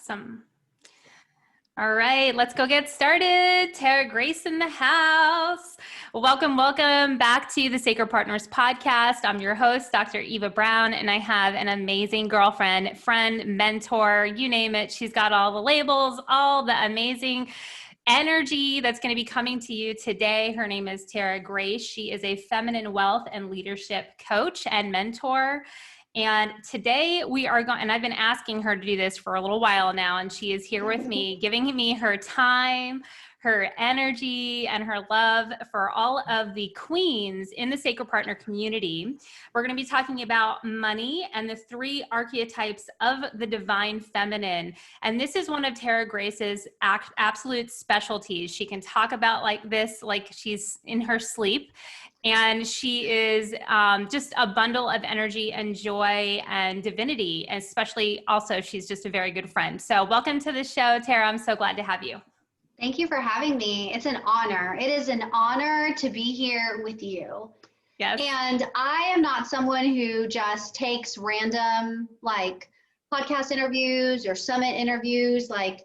Awesome. All right, let's go get started. Tara Grace in the house. Welcome back to the Sacred Partners podcast. I'm your host, Dr. Eva Brown, and I have an amazing girlfriend, friend, mentor, you name it. She's got all the labels, all the amazing energy that's going to be coming to you today. Her name is Tara Grace. She is a feminine wealth and leadership coach and mentor. And today we are going, and I've been asking her to do this for a little while now, and she is here with me, giving me her time, her energy, and her love for all of the queens in the Sacred Partner community. We're going to be talking about money and the 3 archetypes of the divine feminine. And this is one of Tara Grace's absolute specialties. She can talk about like this, like she's in her sleep. And she is just a bundle of energy and joy and divinity, especially also she's just a very good friend. So welcome to the show, Tara. I'm so glad to have you. Thank you for having me. It's an honor. It is an honor to be here with you. Yes. And I am not someone who just takes random like podcast interviews or summit interviews. Like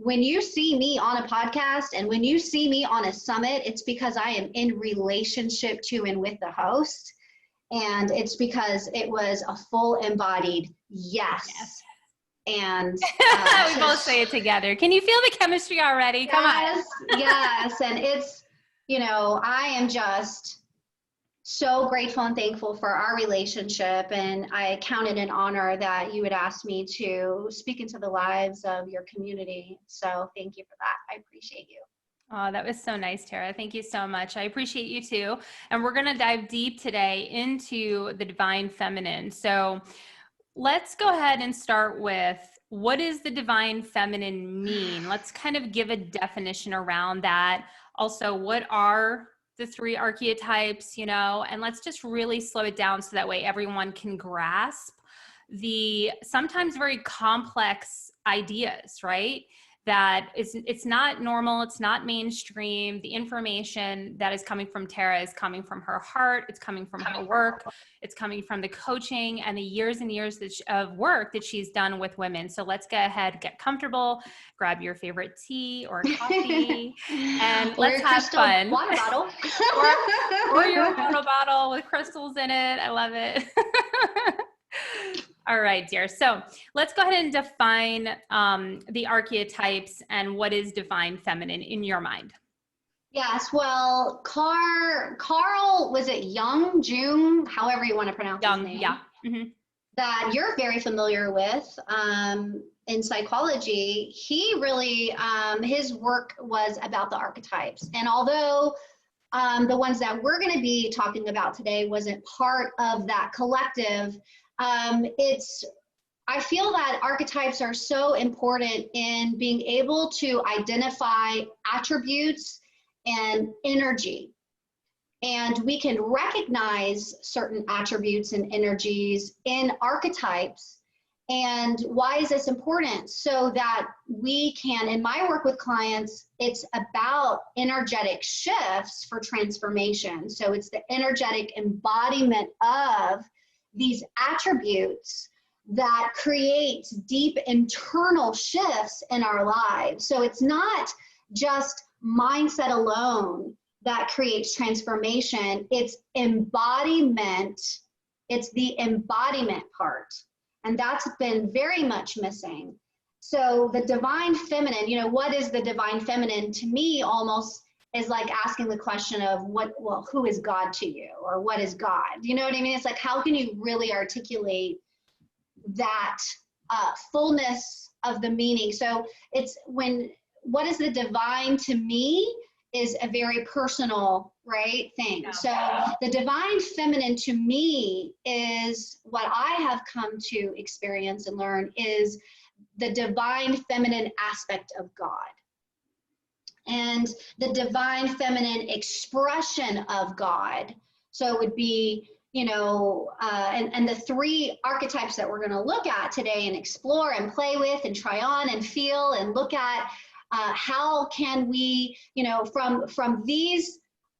when you see me on a podcast and when you see me on a summit, it's because I am in relationship to and with the host. And it's because it was a full embodied yes. And we both say it together. Can you feel the chemistry already? Come on. Yes. And it's, you know, I am just so grateful and thankful for our relationship. And I count it an honor that you would ask me to speak into the lives of your community. So thank you for that. I appreciate you. Oh, that was so nice, Tara. Thank you so much. I appreciate you too. And we're going to dive deep today into the divine feminine. So let's go ahead and start with, what does the divine feminine mean? Let's kind of give a definition around that. Also, what are the 3 archetypes, you know, and let's just really slow it down so that way everyone can grasp the sometimes very complex ideas, right? That it's not normal, it's not mainstream. The information that is coming from Tara is coming from her heart, it's coming from her work, it's coming from the coaching and the years and years of work that she's done with women. So let's go ahead, get comfortable, grab your favorite tea or coffee, and let's have fun. Water bottle. or your water bottle with crystals in it. I love it. All right, dear. So let's go ahead and define the archetypes and what is divine feminine in your mind. Yes. Well, Carl, was it Jung, however you want to pronounce his name? Yeah. Mm-hmm. That you're very familiar with in psychology. He really, his work was about the archetypes. And although the ones that we're going to be talking about today wasn't part of that collective, I feel that archetypes are so important in being able to identify attributes and energy. And we can recognize certain attributes and energies in archetypes. And why is this important? So that we can, in my work with clients, it's about energetic shifts for transformation. So it's the energetic embodiment of these attributes that creates deep internal shifts in our lives. So it's not just mindset alone that creates transformation, it's embodiment, it's the embodiment part. And that's been very much missing. So the divine feminine, you know, what is the divine feminine? To me, almost is like asking the question of who is God to you? Or what is God? You know what I mean? It's like, how can you really articulate that fullness of the meaning? So it's what is the divine to me is a very personal, right, thing. Yeah. So the divine feminine to me is what I have come to experience and learn is the divine feminine aspect of God. And the divine feminine expression of God. So it would be, you know, and the 3 archetypes that we're going to look at today and explore and play with and try on and feel and look at how can we, you know, from these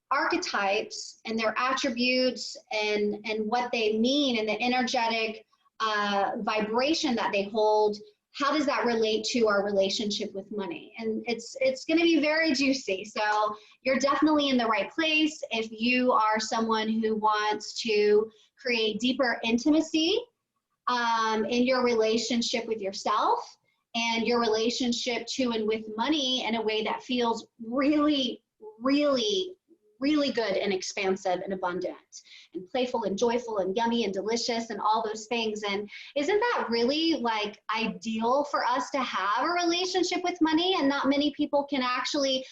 archetypes and their attributes and what they mean and the energetic vibration that they hold, how does that relate to our relationship with money? And it's going to be very juicy. So you're definitely in the right place if you are someone who wants to create deeper intimacy in your relationship with yourself and your relationship to and with money in a way that feels really, really, really good and expansive and abundant and playful and joyful and yummy and delicious and all those things. And isn't that really like ideal for us to have a relationship with money? And not many people can actually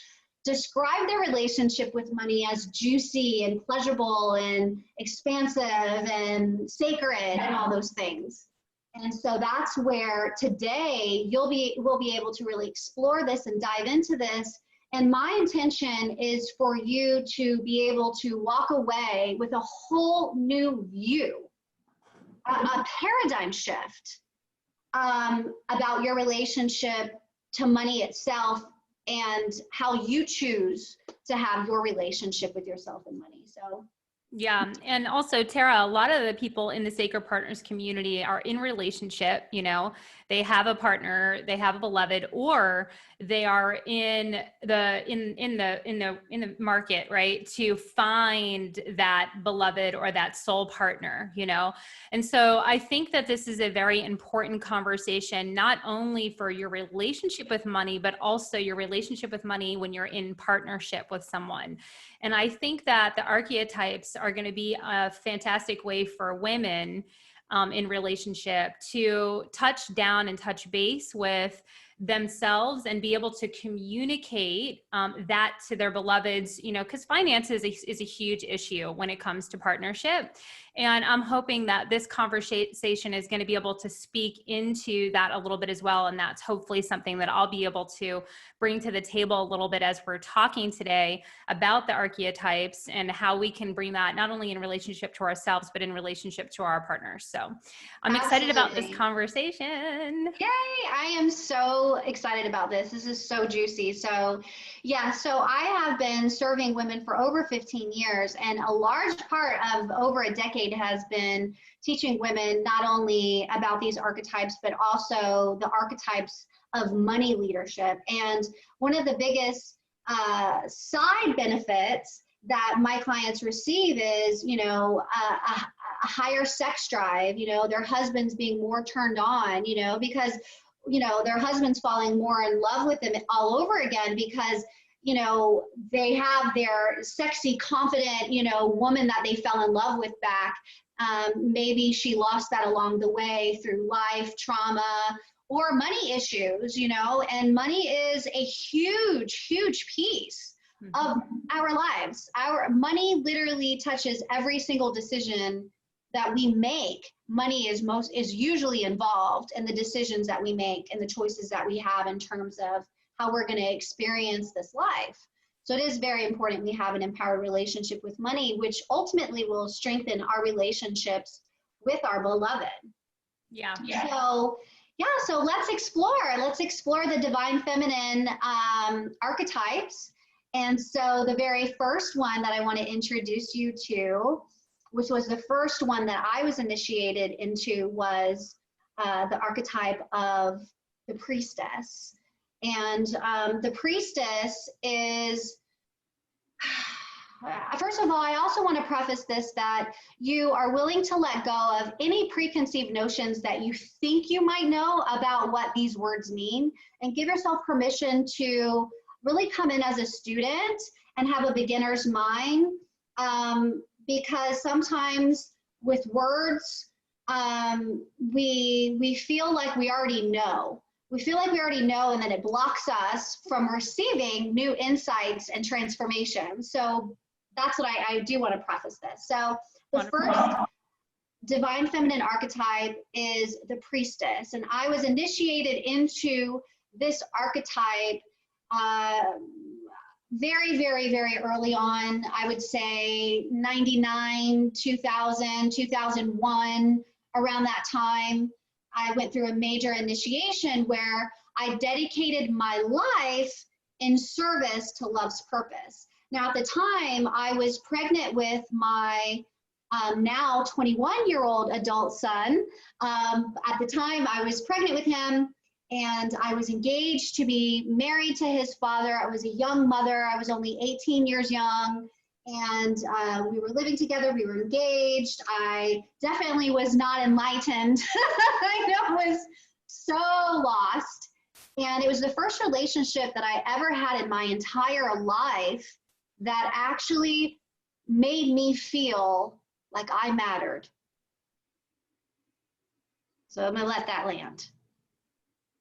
describe their relationship with money as juicy and pleasurable and expansive and sacred and all those things. And so that's where today we'll be able to really explore this and dive into this. And my intention is for you to be able to walk away with a whole new view, a paradigm shift about your relationship to money itself and how you choose to have your relationship with yourself and money. So yeah. And also, Tara, a lot of the people in the Sacred Partners community are in relationship, you know, they have a partner, they have a beloved, or they are in the market, right, to find that beloved or that soul partner, you know. And so I think that this is a very important conversation, not only for your relationship with money, but also your relationship with money when you're in partnership with someone. And I think that the archetypes are going to be a fantastic way for women in relationship to touch down and touch base with themselves and be able to communicate that to their beloveds, you know, because finances is a huge issue when it comes to partnership. And I'm hoping that this conversation is going to be able to speak into that a little bit as well. And that's hopefully something that I'll be able to bring to the table a little bit as we're talking today about the archetypes and how we can bring that not only in relationship to ourselves, but in relationship to our partners. So I'm excited about this conversation. Yay! I am so excited about this. This is so juicy. So yeah, so I have been serving women for over 15 years, and a large part of over a decade has been teaching women not only about these archetypes, but also the archetypes of money leadership. And one of the biggest side benefits that my clients receive is, you know, a higher sex drive, you know, their husbands being more turned on, you know, because, you know, their husbands falling more in love with them all over again because, you know, they have their sexy, confident, you know, woman that they fell in love with back. Maybe she lost that along the way through life, trauma, or money issues, you know, and money is a huge, huge piece of our lives. Our money literally touches every single decision that we make. Money is usually involved in the decisions that we make and the choices that we have in terms of how we're going to experience this life. So it is very important we have an empowered relationship with money, which ultimately will strengthen our relationships with our beloved. Yeah. So let's explore the divine feminine archetypes. And so the very first one that I want to introduce you to, which was the first one that I was initiated into, was the archetype of the priestess. And the priestess is, first of all, I also want to preface this that you are willing to let go of any preconceived notions that you think you might know about what these words mean, and give yourself permission to really come in as a student and have a beginner's mind, because sometimes with words, we feel like we already know. We feel like we already know, and then it blocks us from receiving new insights and transformation. So that's what I do want to preface this. So the first divine feminine archetype is the priestess. And I was initiated into this archetype very, very, very early on. I would say 99, 2000, 2001, around that time. I went through a major initiation where I dedicated my life in service to love's purpose. Now, at the time, I was pregnant with my now 21-year-old adult son. At the time, I was pregnant with him, and I was engaged to be married to his father. I was a young mother. I was only 18 years young, and we were living together. We were engaged. I definitely was not enlightened. I was so lost. And it was the first relationship that I ever had in my entire life that actually made me feel like I mattered. So I'm going to let that land.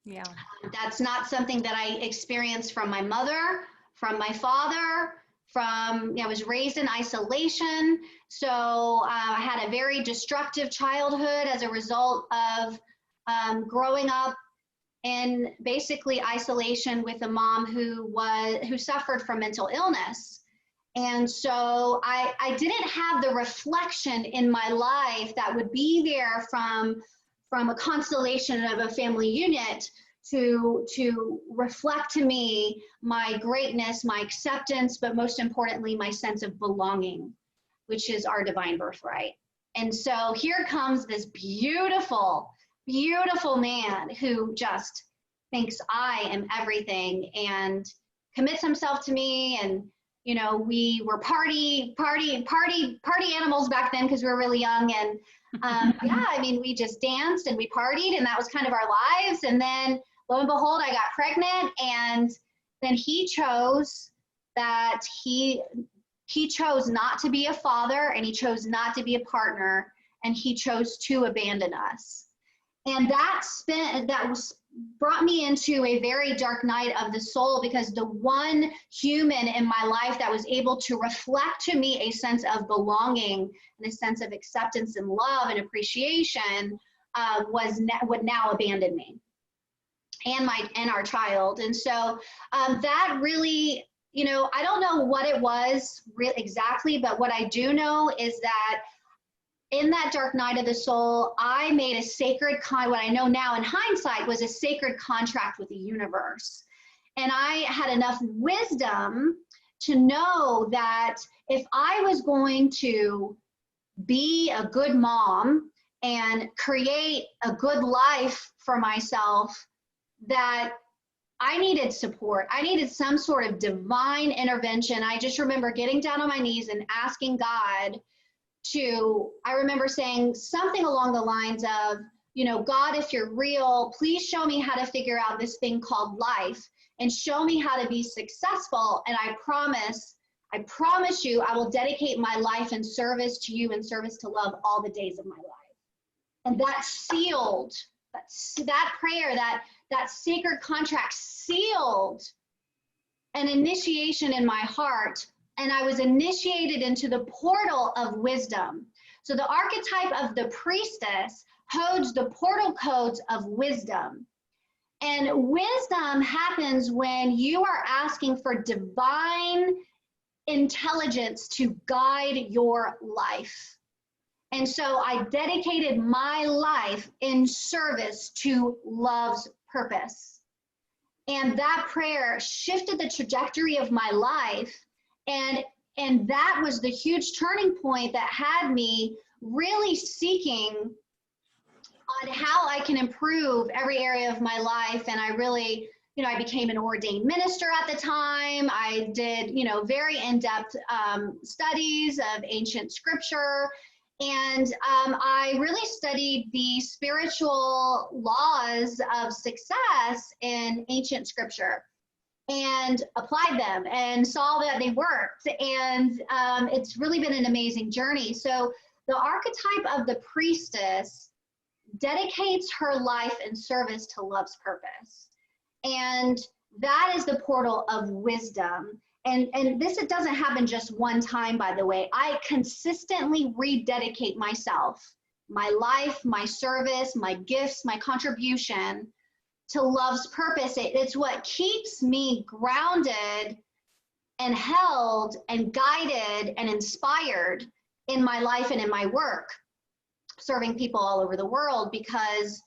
Yeah. That's not something that I experienced from my mother, from my father, I was raised in isolation. So I had a very destructive childhood as a result of growing up in basically isolation with a mom who suffered from mental illness. And so I didn't have the reflection in my life that would be there from a constellation of a family unit to reflect to me my greatness, my acceptance, but most importantly, my sense of belonging, which is our divine birthright. And so here comes this beautiful, beautiful man who just thinks I am everything and commits himself to me. And you know, we were party animals back then because we were really young. And yeah, I mean, we just danced and we partied, and that was kind of our lives. And then lo and behold, I got pregnant, and then he chose not to be a father, and he chose not to be a partner, and he chose to abandon us. And that brought me into a very dark night of the soul, because the one human in my life that was able to reflect to me a sense of belonging and a sense of acceptance and love and appreciation would now abandon me and our child. And so that really, you know, I don't know what it was exactly, but what I do know is that in that dark night of the soul, I made a sacred what I know now in hindsight was a sacred contract with the universe. And I had enough wisdom to know that if I was going to be a good mom and create a good life for myself, that I needed support. I needed some sort of divine intervention. I just remember getting down on my knees and asking God I remember saying something along the lines of, you know, God, if you're real, please show me how to figure out this thing called life and show me how to be successful. And I promise you, I will dedicate my life in service to you and service to love all the days of my life. And that sealed, that prayer, that sacred contract sealed an initiation in my heart. And I was initiated into the portal of wisdom. So the archetype of the priestess holds the portal codes of wisdom. And wisdom happens when you are asking for divine intelligence to guide your life. And so I dedicated my life in service to love's purpose. And that prayer shifted the trajectory of my life. And that was the huge turning point that had me really seeking on how I can improve every area of my life. And I really, you know, I became an ordained minister at the time. I did, you know, very in-depth studies of ancient scripture. And I really studied the spiritual laws of success in ancient scripture and applied them and saw that they worked. And it's really been an amazing journey. So the archetype of the priestess dedicates her life in service to love's purpose. And that is the portal of wisdom. And this, it doesn't happen just one time, by the way. I consistently rededicate myself, my life, my service, my gifts, my contribution to love's purpose. It's what keeps me grounded and held and guided and inspired in my life and in my work, serving people all over the world, because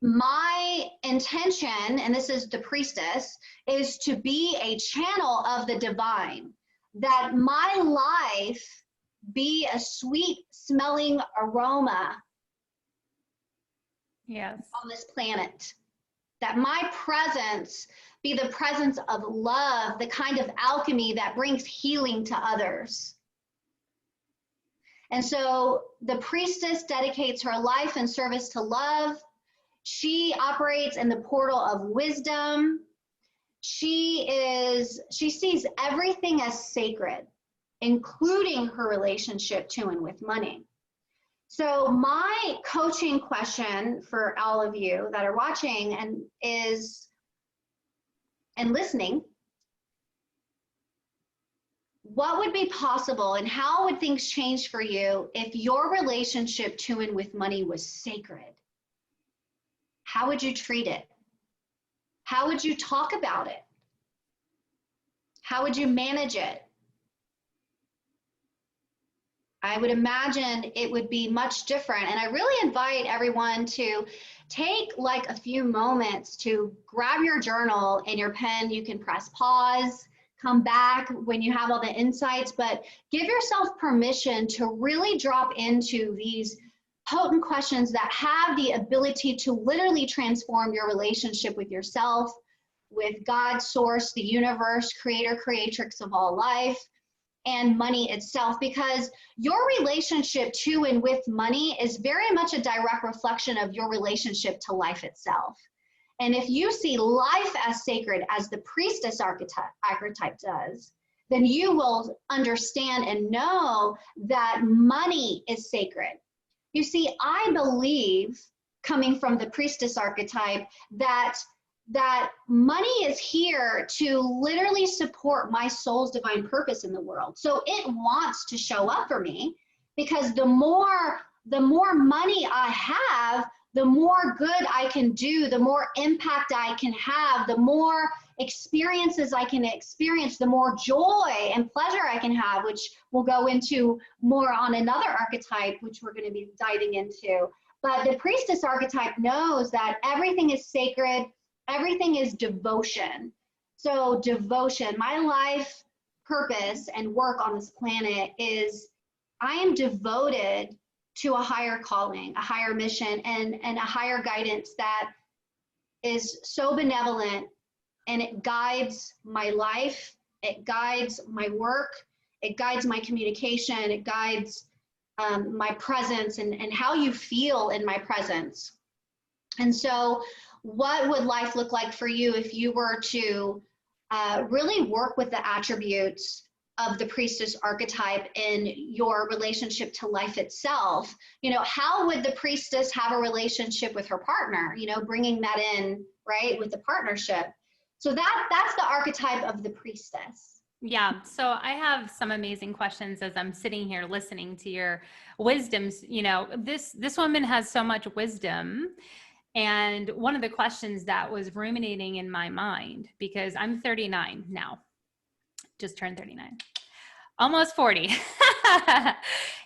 my intention, and this is the priestess, is to be a channel of the divine, that my life be a sweet smelling aroma yes, on this planet. that my presence be the presence of love, the kind of alchemy that brings healing to others. And so the priestess dedicates her life and service to love. She operates in the portal of wisdom. She sees everything as sacred, including her relationship to and with money. So my coaching question for all of you that are watching and listening, what would be possible and how would things change for you if your relationship to and with money was sacred? How would you treat it? How would you talk about it? How would you manage it? I would imagine it would be much different. And I really invite everyone to take like a few moments to grab your journal and your pen. You can press pause, come back when you have all the insights, but give yourself permission to really drop into these potent questions that have the ability to literally transform your relationship with yourself, with God, source, the universe, creator, creatrix of all life, and money itself, because your relationship to and with money is very much a direct reflection of your relationship to life itself. And if you see life as sacred as the priestess archetype does, then you will understand and know that money is sacred. You see, I believe, coming from the priestess archetype, that money is here to literally support my soul's divine purpose in the world. So it wants to show up for me, because the more money I have, the more good I can do, the more impact I can have, the more experiences I can experience, the more joy and pleasure I can have, which we'll go into more on another archetype, which we're going to be diving into. But the priestess archetype knows that everything is sacred. Everything is devotion. So devotion, my life purpose and work on this planet is I am devoted to a higher calling, a higher mission, and a higher guidance that is so benevolent, and it guides my life, it guides my work, it guides my communication, it guides my presence and how you feel in my presence. And so what would life look like for you if you were to really work with the attributes of the priestess archetype in your relationship to life itself? You know, how would the priestess have a relationship with her partner? You know, bringing that in, right, with the partnership. So that's the archetype of the priestess. Yeah. So I have some amazing questions as I'm sitting here listening to your wisdoms. You know, this woman has so much wisdom. And one of the questions that was ruminating in my mind, because I'm 39 now, just turned 39, almost 40.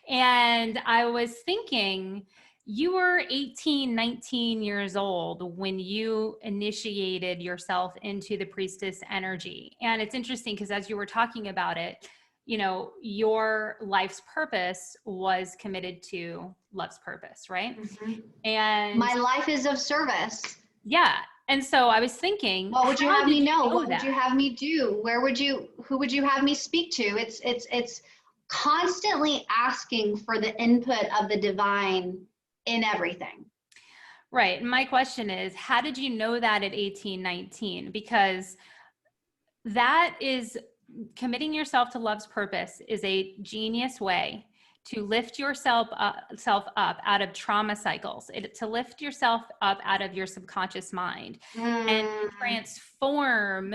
And I was thinking, you were 18, 19 years old when you initiated yourself into the priestess energy. And it's interesting because as you were talking about it, you know, your life's purpose was committed to love's purpose, right? Mm-hmm. And my life is of service. Yeah. And so I was thinking, what would you have me know? What that? Would you have me do? Who would you have me speak to? It's constantly asking for the input of the divine in everything. Right. And my question is, how did you know that at 18, 19? Because that is committing yourself to love's purpose is a genius way to lift yourself up out of trauma cycles, to lift yourself up out of your subconscious mind and transform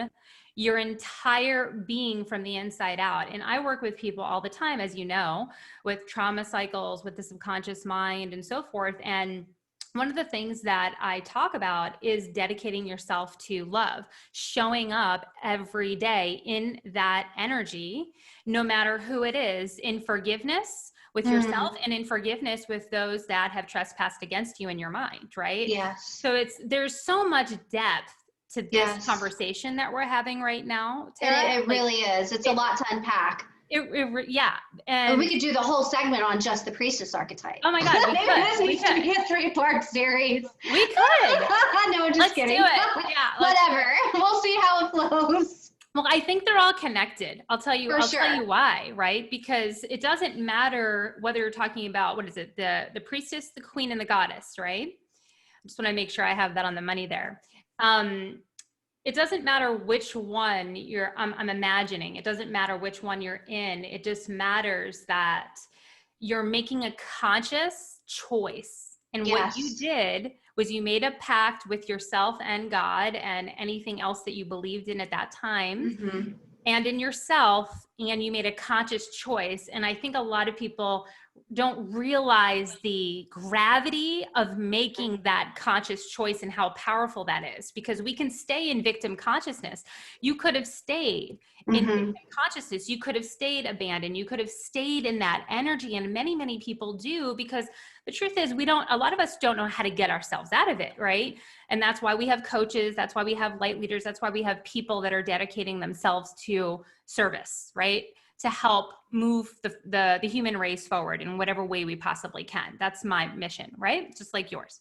your entire being from the inside out. And I work with people all the time, as you know, with trauma cycles, with the subconscious mind and so forth. And one of the things that I talk about is dedicating yourself to love, showing up every day in that energy, no matter who it is, in forgiveness with yourself and in forgiveness with those that have trespassed against you in your mind, right? Yes. So there's so much depth to this conversation that we're having right now, Tara. It really is. It's a lot to unpack. Yeah. And we could do the whole segment on just the priestess archetype. Oh my God. This needs to be a 3-part series. We could. No, just let's kidding. do it. Yeah. Whatever. We'll see how it flows. Well, I think they're all connected. I'll tell you why, right? Because it doesn't matter whether you're talking about, what is it? The priestess, the queen, and the goddess, right? I just want to make sure I have that on the money there. It doesn't matter which one I'm imagining. It doesn't matter which one you're in. It just matters that you're making a conscious choice. And what you did was you made a pact with yourself and God and anything else that you believed in at that time, and in yourself, and you made a conscious choice. And I think a lot of people don't realize the gravity of making that conscious choice and how powerful that is, because we can stay in victim consciousness. You could have stayed in victim consciousness. You could have stayed abandoned. You could have stayed in that energy. And many people do, because the truth is a lot of us don't know how to get ourselves out of it, right? And that's why we have coaches. That's why we have light leaders. That's why we have people that are dedicating themselves to service, right? To help move the human race forward in whatever way we possibly can. That's my mission, right? Just like yours.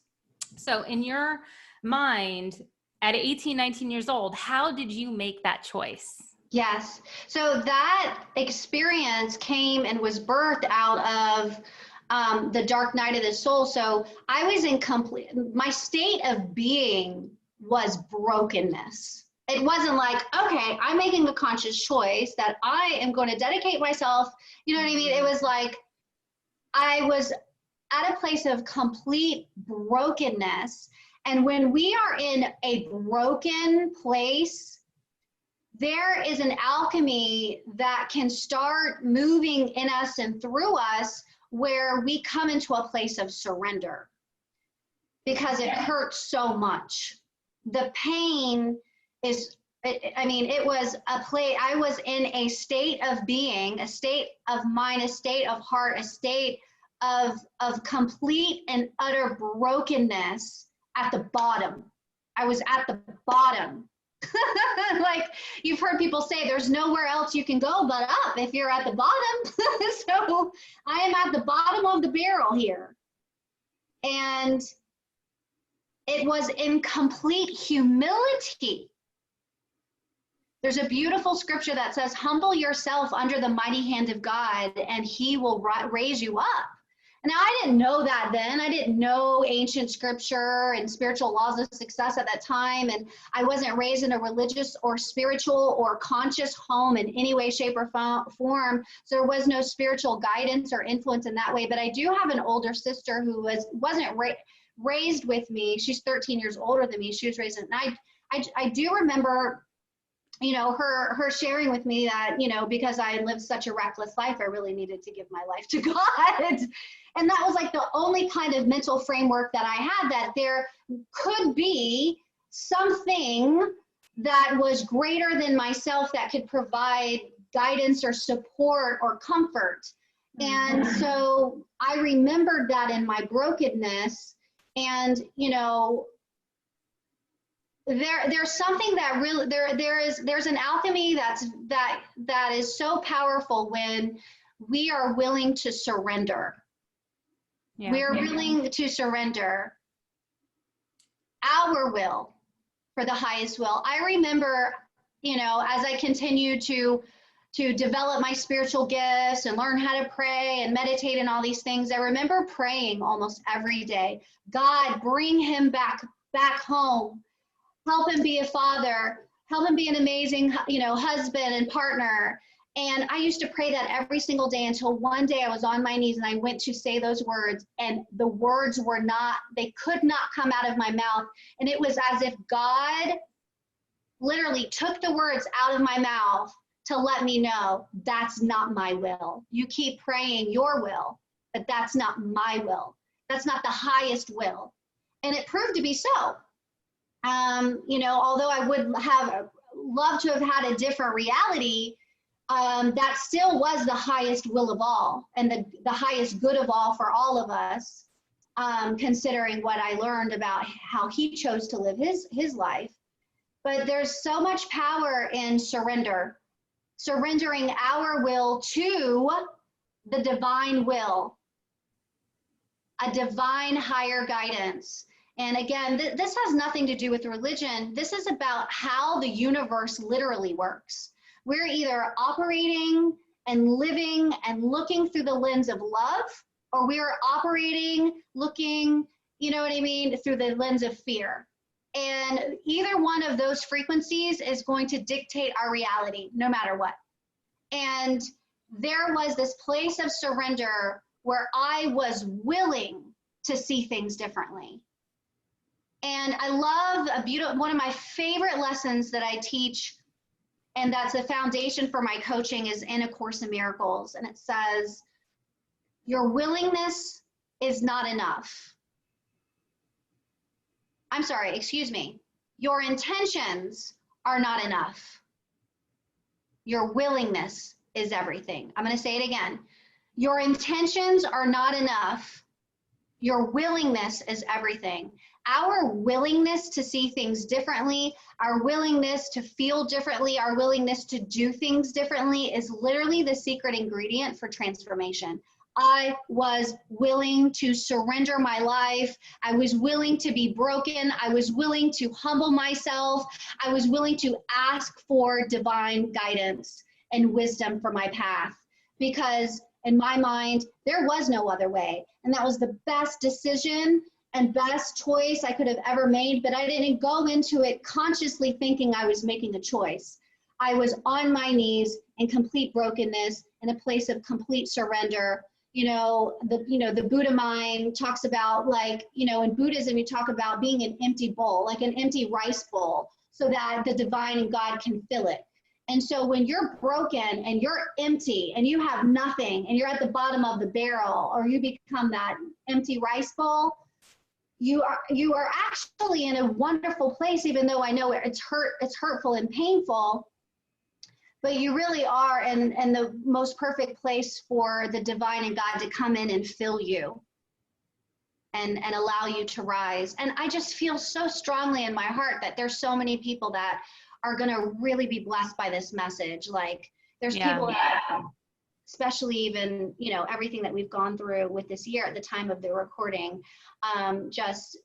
So in your mind, at 18, 19 years old, how did you make that choice? Yes. So that experience came and was birthed out of the dark night of the soul. So I was my state of being was brokenness. It wasn't like, okay, I'm making a conscious choice that I am going to dedicate myself. You know what I mean? It was like, I was at a place of complete brokenness. And when we are in a broken place, there is an alchemy that can start moving in us and through us, where we come into a place of surrender because it hurts so much. The pain is, it was a place, I was in a state of being, a state of mind, a state of heart, a state of complete and utter brokenness at the bottom. I was at the bottom. Like you've heard people say, there's nowhere else you can go but up if you're at the bottom. So I am at the bottom of the barrel here. And it was in complete humility. There's a beautiful scripture that says, humble yourself under the mighty hand of God and he will raise you up. Now, I didn't know that then. I didn't know ancient scripture and spiritual laws of success at that time. And I wasn't raised in a religious or spiritual or conscious home in any way, shape, or form. So there was no spiritual guidance or influence in that way. But I do have an older sister who wasn't raised with me. She's 13 years older than me. She was raised, and I do remember, her sharing with me that, because I lived such a reckless life, I really needed to give my life to God. And that was like the only kind of mental framework that I had, that there could be something that was greater than myself that could provide guidance or support or comfort. And so I remembered that in my brokenness. And, there's something that really there's an alchemy that is so powerful when we are willing to surrender. Yeah. We're willing to surrender our will for the highest will. I remember, as I continued to develop my spiritual gifts and learn how to pray and meditate and all these things, I remember praying almost every day, God, bring him back home. Help him be a father, help him be an amazing, husband and partner. And I used to pray that every single day until one day I was on my knees and I went to say those words, and the words they could not come out of my mouth. And it was as if God literally took the words out of my mouth to let me know, that's not my will. You keep praying your will, but that's not my will. That's not the highest will. And it proved to be so. Although I would have loved to have had a different reality, that still was the highest will of all and the highest good of all for all of us, considering what I learned about how he chose to live his life. But there's so much power in surrendering our will to the divine will, a divine higher guidance. And again, this has nothing to do with religion. This is about how the universe literally works. We're either operating and living and looking through the lens of love, or we are operating, looking, you know what I mean, through the lens of fear. And either one of those frequencies is going to dictate our reality, no matter what. And there was this place of surrender where I was willing to see things differently. And I love one of my favorite lessons that I teach, and that's the foundation for my coaching, is in A Course in Miracles. And it says, your willingness is not enough. I'm sorry, excuse me. Your intentions are not enough. Your willingness is everything. I'm going to say it again. Your intentions are not enough. Your willingness is everything. Our willingness to see things differently, our willingness to feel differently, our willingness to do things differently is literally the secret ingredient for transformation. I was willing to surrender my life. I was willing to be broken. I was willing to humble myself. I was willing to ask for divine guidance and wisdom for my path, because in my mind, there was no other way. And that was the best decision and best choice I could have ever made, but I didn't go into it consciously thinking I was making a choice. I was on my knees in complete brokenness, in a place of complete surrender. The Buddha mind talks about, like, in Buddhism, you talk about being an empty bowl, like an empty rice bowl, so that the divine and God can fill it. And so when you're broken and you're empty and you have nothing and you're at the bottom of the barrel, or you become that empty rice bowl, you are actually in a wonderful place, even though I know it's hurtful and painful, but you really are in the most perfect place for the divine and God to come in and fill you and allow you to rise. And I just feel so strongly in my heart that there's so many people that are going to really be blessed by this message. Like, there's people that, especially even, everything that we've gone through with this year at the time of the recording, this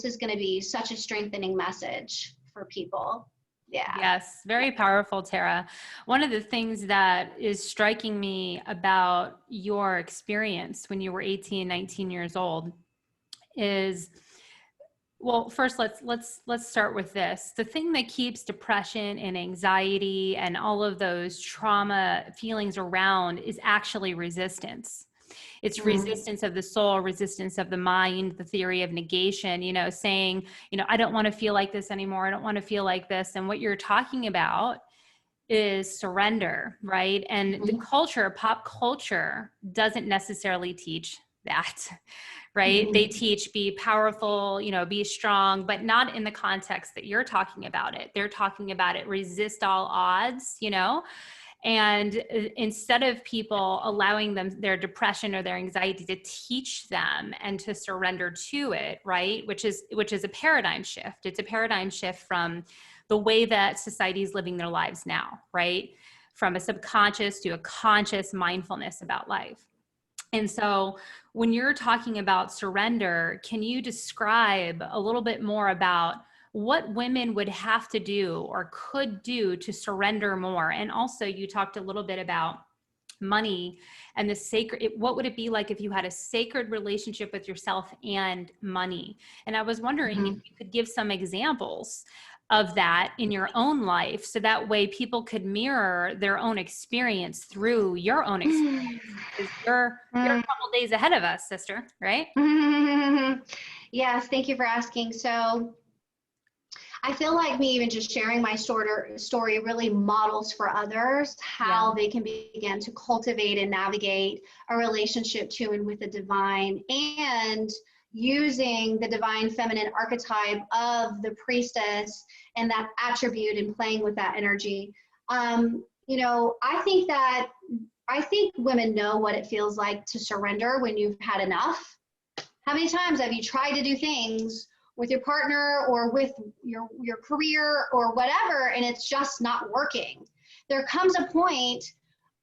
is going to be such a strengthening message for people. Yeah. Yes, very powerful, Tara. One of the things that is striking me about your experience when you were 18, 19 years old is, well, first let's start with this. The thing that keeps depression and anxiety and all of those trauma feelings around is actually resistance. It's resistance of the soul, resistance of the mind, the theory of negation, saying, I don't want to feel like this anymore. I don't want to feel like this. And what you're talking about is surrender, right? And the culture, pop culture, doesn't necessarily teach that, right? They teach be powerful, be strong, but not in the context that you're talking about it. They're talking about it, resist all odds, and instead of people allowing them their depression or their anxiety to teach them and to surrender to it, right? Which is a paradigm shift. It's a paradigm shift from the way that society is living their lives now, right? From a subconscious to a conscious mindfulness about life. And so when you're talking about surrender, can you describe a little bit more about what women would have to do or could do to surrender more? And also you talked a little bit about money and the sacred, what would it be like if you had a sacred relationship with yourself and money? And I was wondering if you could give some examples of that in your own life, so that way people could mirror their own experience through your own experience. Because you're a couple days ahead of us, sister, right? Yes, thank you for asking. So I feel like me even just sharing my story really models for others how they can begin to cultivate and navigate a relationship to and with the divine, and using the divine feminine archetype of the priestess and that attribute and playing with that energy. I think women know what it feels like to surrender when you've had enough. How many times have you tried to do things with your partner or with your career or whatever, and it's just not working? There comes a point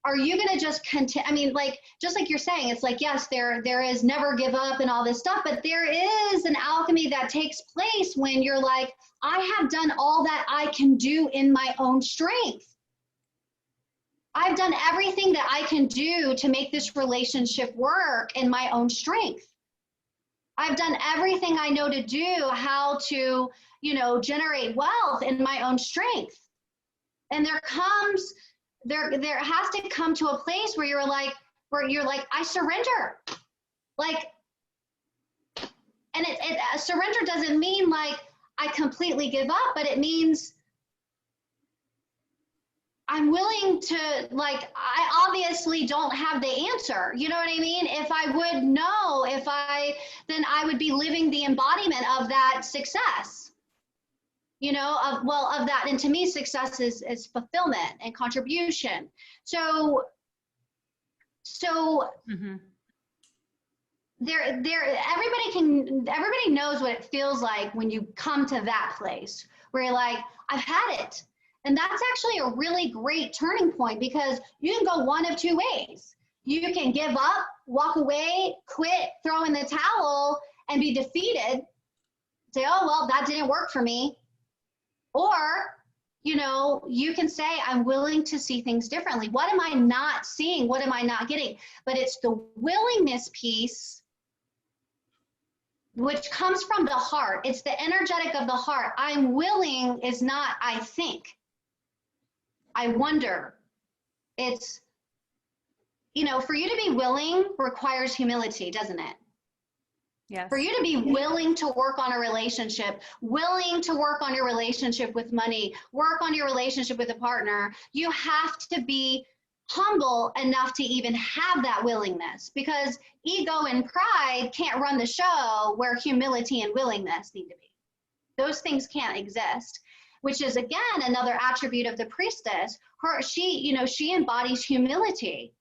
are you going to just continue? I mean, like, just like you're saying, it's like, yes, there is never give up and all this stuff, but there is an alchemy that takes place when you're like, I have done all that I can do in my own strength. I've done everything that I can do to make this relationship work in my own strength. I've done everything I know to do, how to, you know, generate wealth in my own strength. And there has to come to a place where you're like, I surrender. Like, and surrender doesn't mean like I completely give up, but it means I'm willing to, like, I obviously don't have the answer. You know what I mean? If I would know, then I would be living the embodiment of that success, you know, of that. And to me, success is fulfillment and contribution. So Mm-hmm. everybody knows what it feels like when you come to that place where you're like, I've had it. And that's actually a really great turning point, because you can go one of two ways. You can give up, walk away, quit, throw in the towel, and be defeated. Say, oh, well, that didn't work for me. Or, you know, you can say, I'm willing to see things differently. What am I not seeing? What am I not getting? But it's the willingness piece, which comes from the heart. It's the energetic of the heart. I'm willing is not, I think. I wonder. It's, you know, for you to be willing requires humility, doesn't it? Yes. For you to be willing to work on a relationship, willing to work on your relationship with money, work on your relationship with a partner, you have to be humble enough to even have that willingness, because ego and pride can't run the show where humility and willingness need to be. Those things can't exist. Which is, again, another attribute of the priestess. She embodies humility.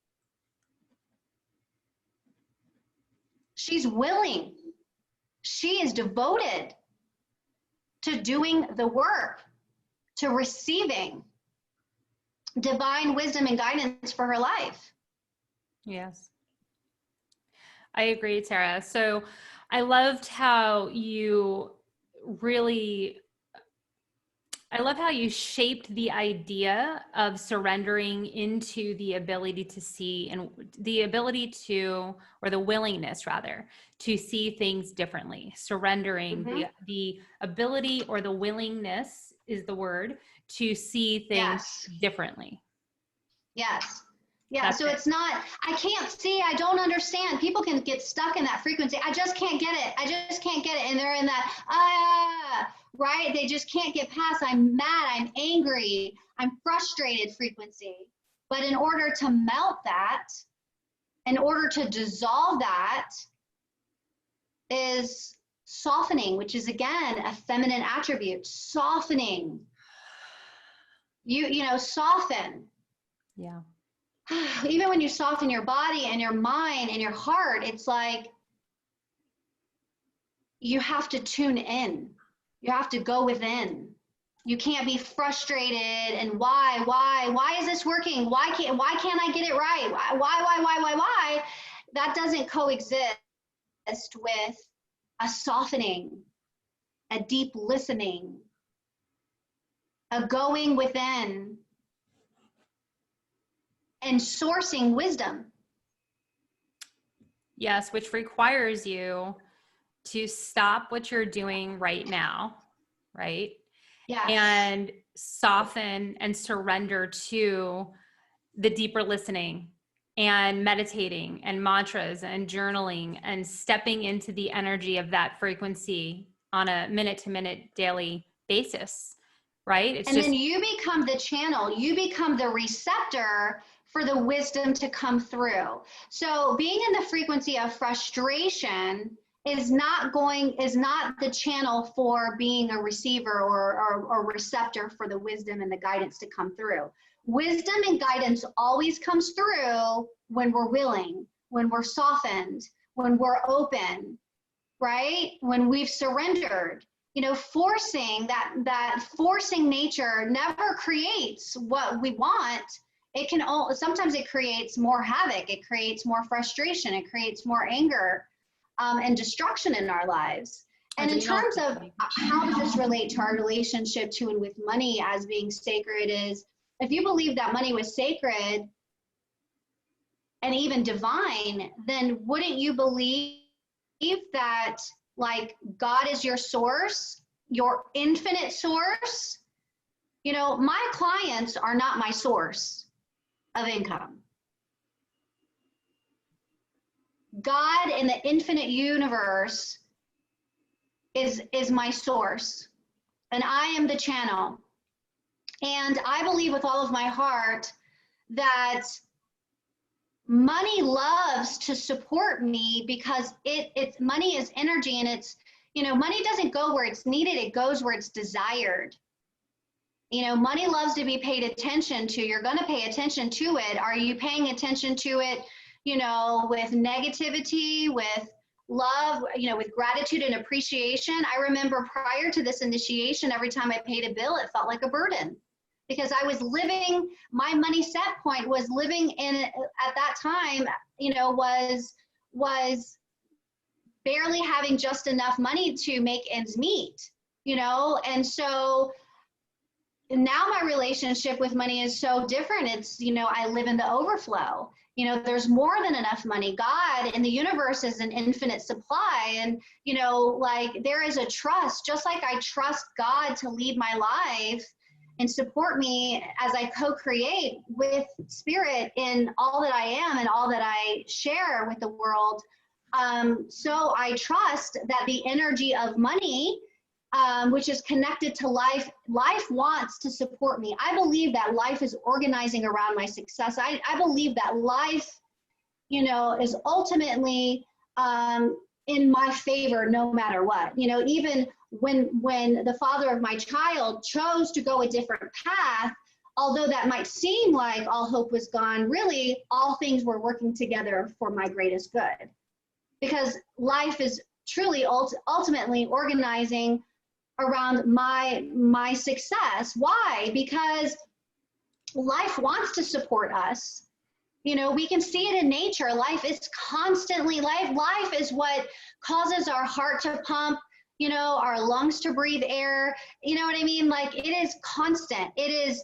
She's willing. She is devoted to doing the work, to receiving divine wisdom and guidance for her life. Yes. I agree, Tara. So I loved how you shaped the idea of surrendering into the ability to see, and the ability to, or the willingness rather, to see things differently. Surrendering, Mm-hmm. the ability, or the willingness is the word, to see things differently. Yes. Yeah, so it's not, I can't see, I don't understand. People can get stuck in that frequency. I just can't get it. I just can't get it. And they're in that, right? They just can't get past, I'm mad, I'm angry, I'm frustrated frequency. But in order to melt that, in order to dissolve that, is softening, which is, again, a feminine attribute. Softening. You know, soften. Yeah. Even when you soften your body and your mind and your heart, it's like you have to tune in. You have to go within. You can't be frustrated and why is this working? Why can't I get it right? Why? That doesn't coexist with a softening, a deep listening, a going within, and sourcing wisdom. Yes, which requires you to stop what you're doing right now, right? Yes. And soften and surrender to the deeper listening and meditating and mantras and journaling and stepping into the energy of that frequency on a minute-to-minute daily basis, right? Then you become the channel, you become the receptor for the wisdom to come through. So being in the frequency of frustration is not the channel for being a receiver or receptor for the wisdom and the guidance to come through. Wisdom and guidance always comes through when we're willing, when we're softened, when we're open, right? When we've surrendered. You know, forcing nature never creates what we want. sometimes it creates more havoc, it creates more frustration, it creates more anger, and destruction in our lives. And in terms of how does this relate to our relationship to and with money as being sacred, is if you believe that money was sacred and even divine, then wouldn't you believe that like God is your source, your infinite source? You know, my clients are not my source of income. God in the infinite universe is my source, and I am the channel. And I believe with all of my heart that money loves to support me, because it's money is energy, and it's, you know, money doesn't go where it's needed, it goes where it's desired. You know, money loves to be paid attention to. You're going to pay attention to it. Are you paying attention to it, you know, with negativity, with love, you know, with gratitude and appreciation? I remember prior to this initiation, every time I paid a bill, it felt like a burden, because I was living, my money set point was living in, at that time, you know, was barely having just enough money to make ends meet, you know? And so now my relationship with money is so different. It's, you know, I live in the overflow. You know, there's more than enough money. God in the universe is an infinite supply. And, you know, like there is a trust, just like I trust God to lead my life and support me as I co-create with spirit in all that I am and all that I share with the world. So I trust that the energy of money, which is connected to life wants to support me. I believe that life is organizing around my success. I believe that life, you know, is ultimately in my favor no matter what. You know, even when the father of my child chose to go a different path, although that might seem like all hope was gone, really all things were working together for my greatest good. Because life is truly ultimately organizing around my success. Why? Because life wants to support us. You know, we can see it in nature. Life is constantly, life is what causes our heart to pump, you know, our lungs to breathe air. You know what I mean? Like it is constant. It is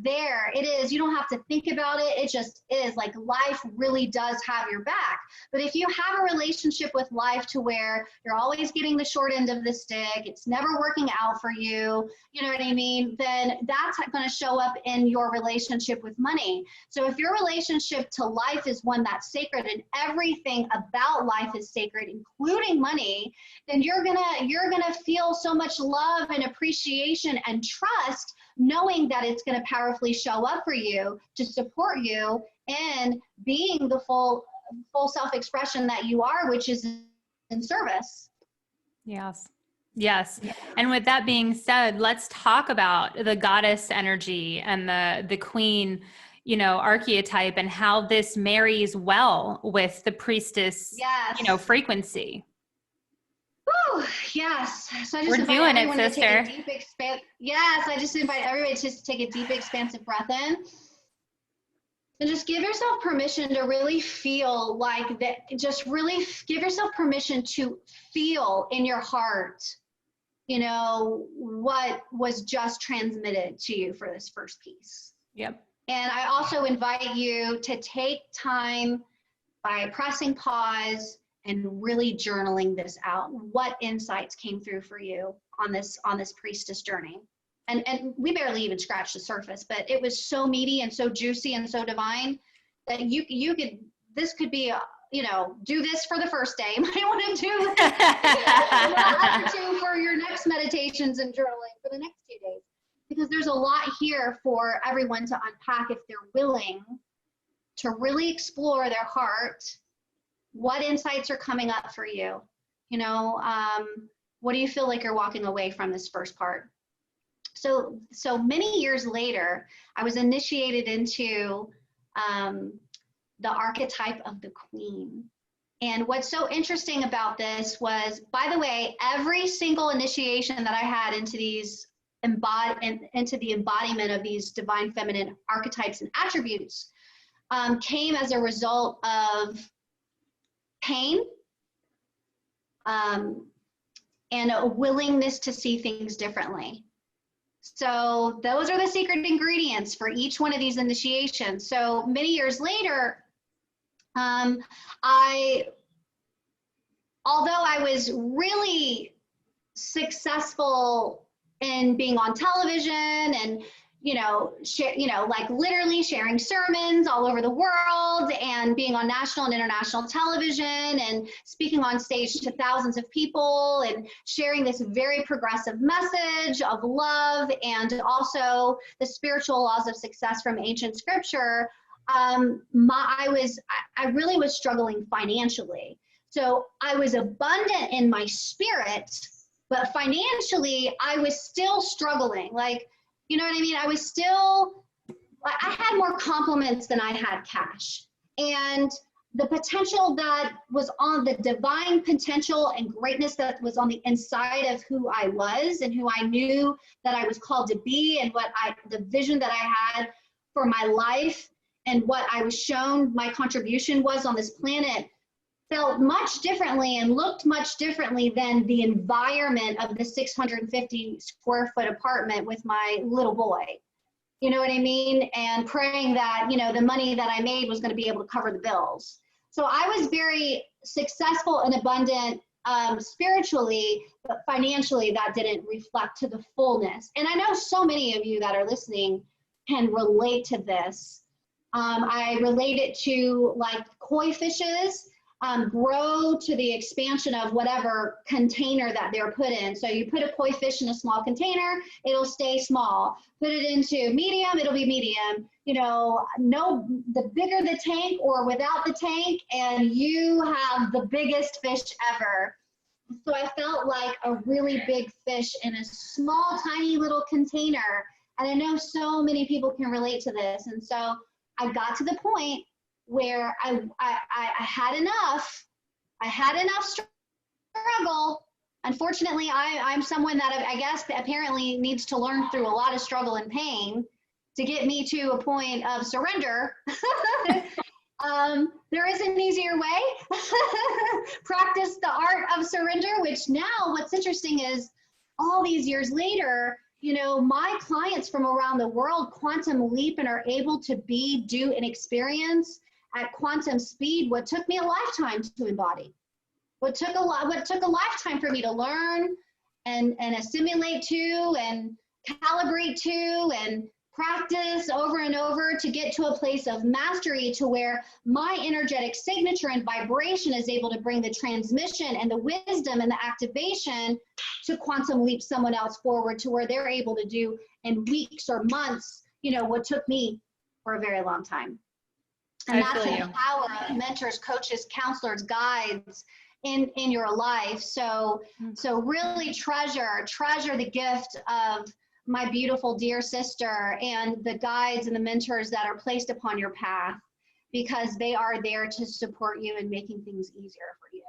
there. It is, you don't have to think about it. It just is. Like life really does have your back. But if you have a relationship with life to where you're always getting the short end of the stick, it's never working out for you, you know what I mean? Then that's going to show up in your relationship with money. So if your relationship to life is one that's sacred and everything about life is sacred, including money, then you're gonna feel so much love and appreciation and trust, knowing that it's going to powerfully show up for you to support you in being the full self-expression that you are, which is in service. Yes. Yes. And with that being said, let's talk about the goddess energy and the queen, you know, archetype, and how this marries well with the priestess, Yes. you know, frequency. Woo, yes. So I just We're invite doing everyone it, to take a sister. deep Yes, I just invite everybody to just take a deep, expansive breath in. And just give yourself permission to really feel like that. Just really give yourself permission to feel in your heart, you know, what was just transmitted to you for this first piece. Yep. And I also invite you to take time by pressing pause and really journaling this out. What insights came through for you on this priestess journey? And we barely even scratched the surface, but it was so meaty and so juicy and so divine that you could, this could be, you know, do this for the first day. You might want to do an hour or two for your next meditations and journaling for the next 2 days, because there's a lot here for everyone to unpack if they're willing to really explore their heart. What insights are coming up for you? You know, what do you feel like you're walking away from this first part? So many years later, I was initiated into the archetype of the queen. And what's so interesting about this was, by the way, every single initiation that I had into these into the embodiment of these divine feminine archetypes and attributes came as a result of pain, and a willingness to see things differently. So those are the secret ingredients for each one of these initiations. So many years later, although I was really successful in being on television and like literally sharing sermons all over the world and being on national and international television and speaking on stage to thousands of people and sharing this very progressive message of love and also the spiritual laws of success from ancient scripture, I really was struggling financially. So I was abundant in my spirit, but financially I was still struggling. Like, you know what I mean? I had more compliments than I had cash. And the potential that was on the divine potential and greatness that was on the inside of who I was and who I knew that I was called to be and the vision that I had for my life and what I was shown my contribution was on this planet felt much differently and looked much differently than the environment of the 650 square foot apartment with my little boy. You know what I mean? And praying that, the money that I made was going to be able to cover the bills. So I was very successful and abundant spiritually, but financially that didn't reflect to the fullness. And I know so many of you that are listening can relate to this. I relate it to like koi fishes. Grow to the expansion of whatever container that they're put in. So you put a koi fish in a small container, it'll stay small. Put it into medium, it'll be medium. The bigger the tank or without the tank, and you have the biggest fish ever. So I felt like a really big fish in a small, tiny little container. And I know so many people can relate to this. And so I got to the point where I had enough. I had enough struggle. Unfortunately, I'm someone that I guess apparently needs to learn through a lot of struggle and pain to get me to a point of surrender. There is an easier way. Practice the art of surrender, which now what's interesting is all these years later, my clients from around the world quantum leap and are able to do, and experience at quantum speed what took me a lifetime to embody, what took a lifetime for me to learn and assimilate to and calibrate to and practice over and over to get to a place of mastery to where my energetic signature and vibration is able to bring the transmission and the wisdom and the activation to quantum leap someone else forward to where they're able to do in weeks or months, what took me for a very long time. And that's the power of mentors, coaches, counselors, guides in your life. So really treasure the gift of my beautiful dear sister and the guides and the mentors that are placed upon your path, because they are there to support you in making things easier for you.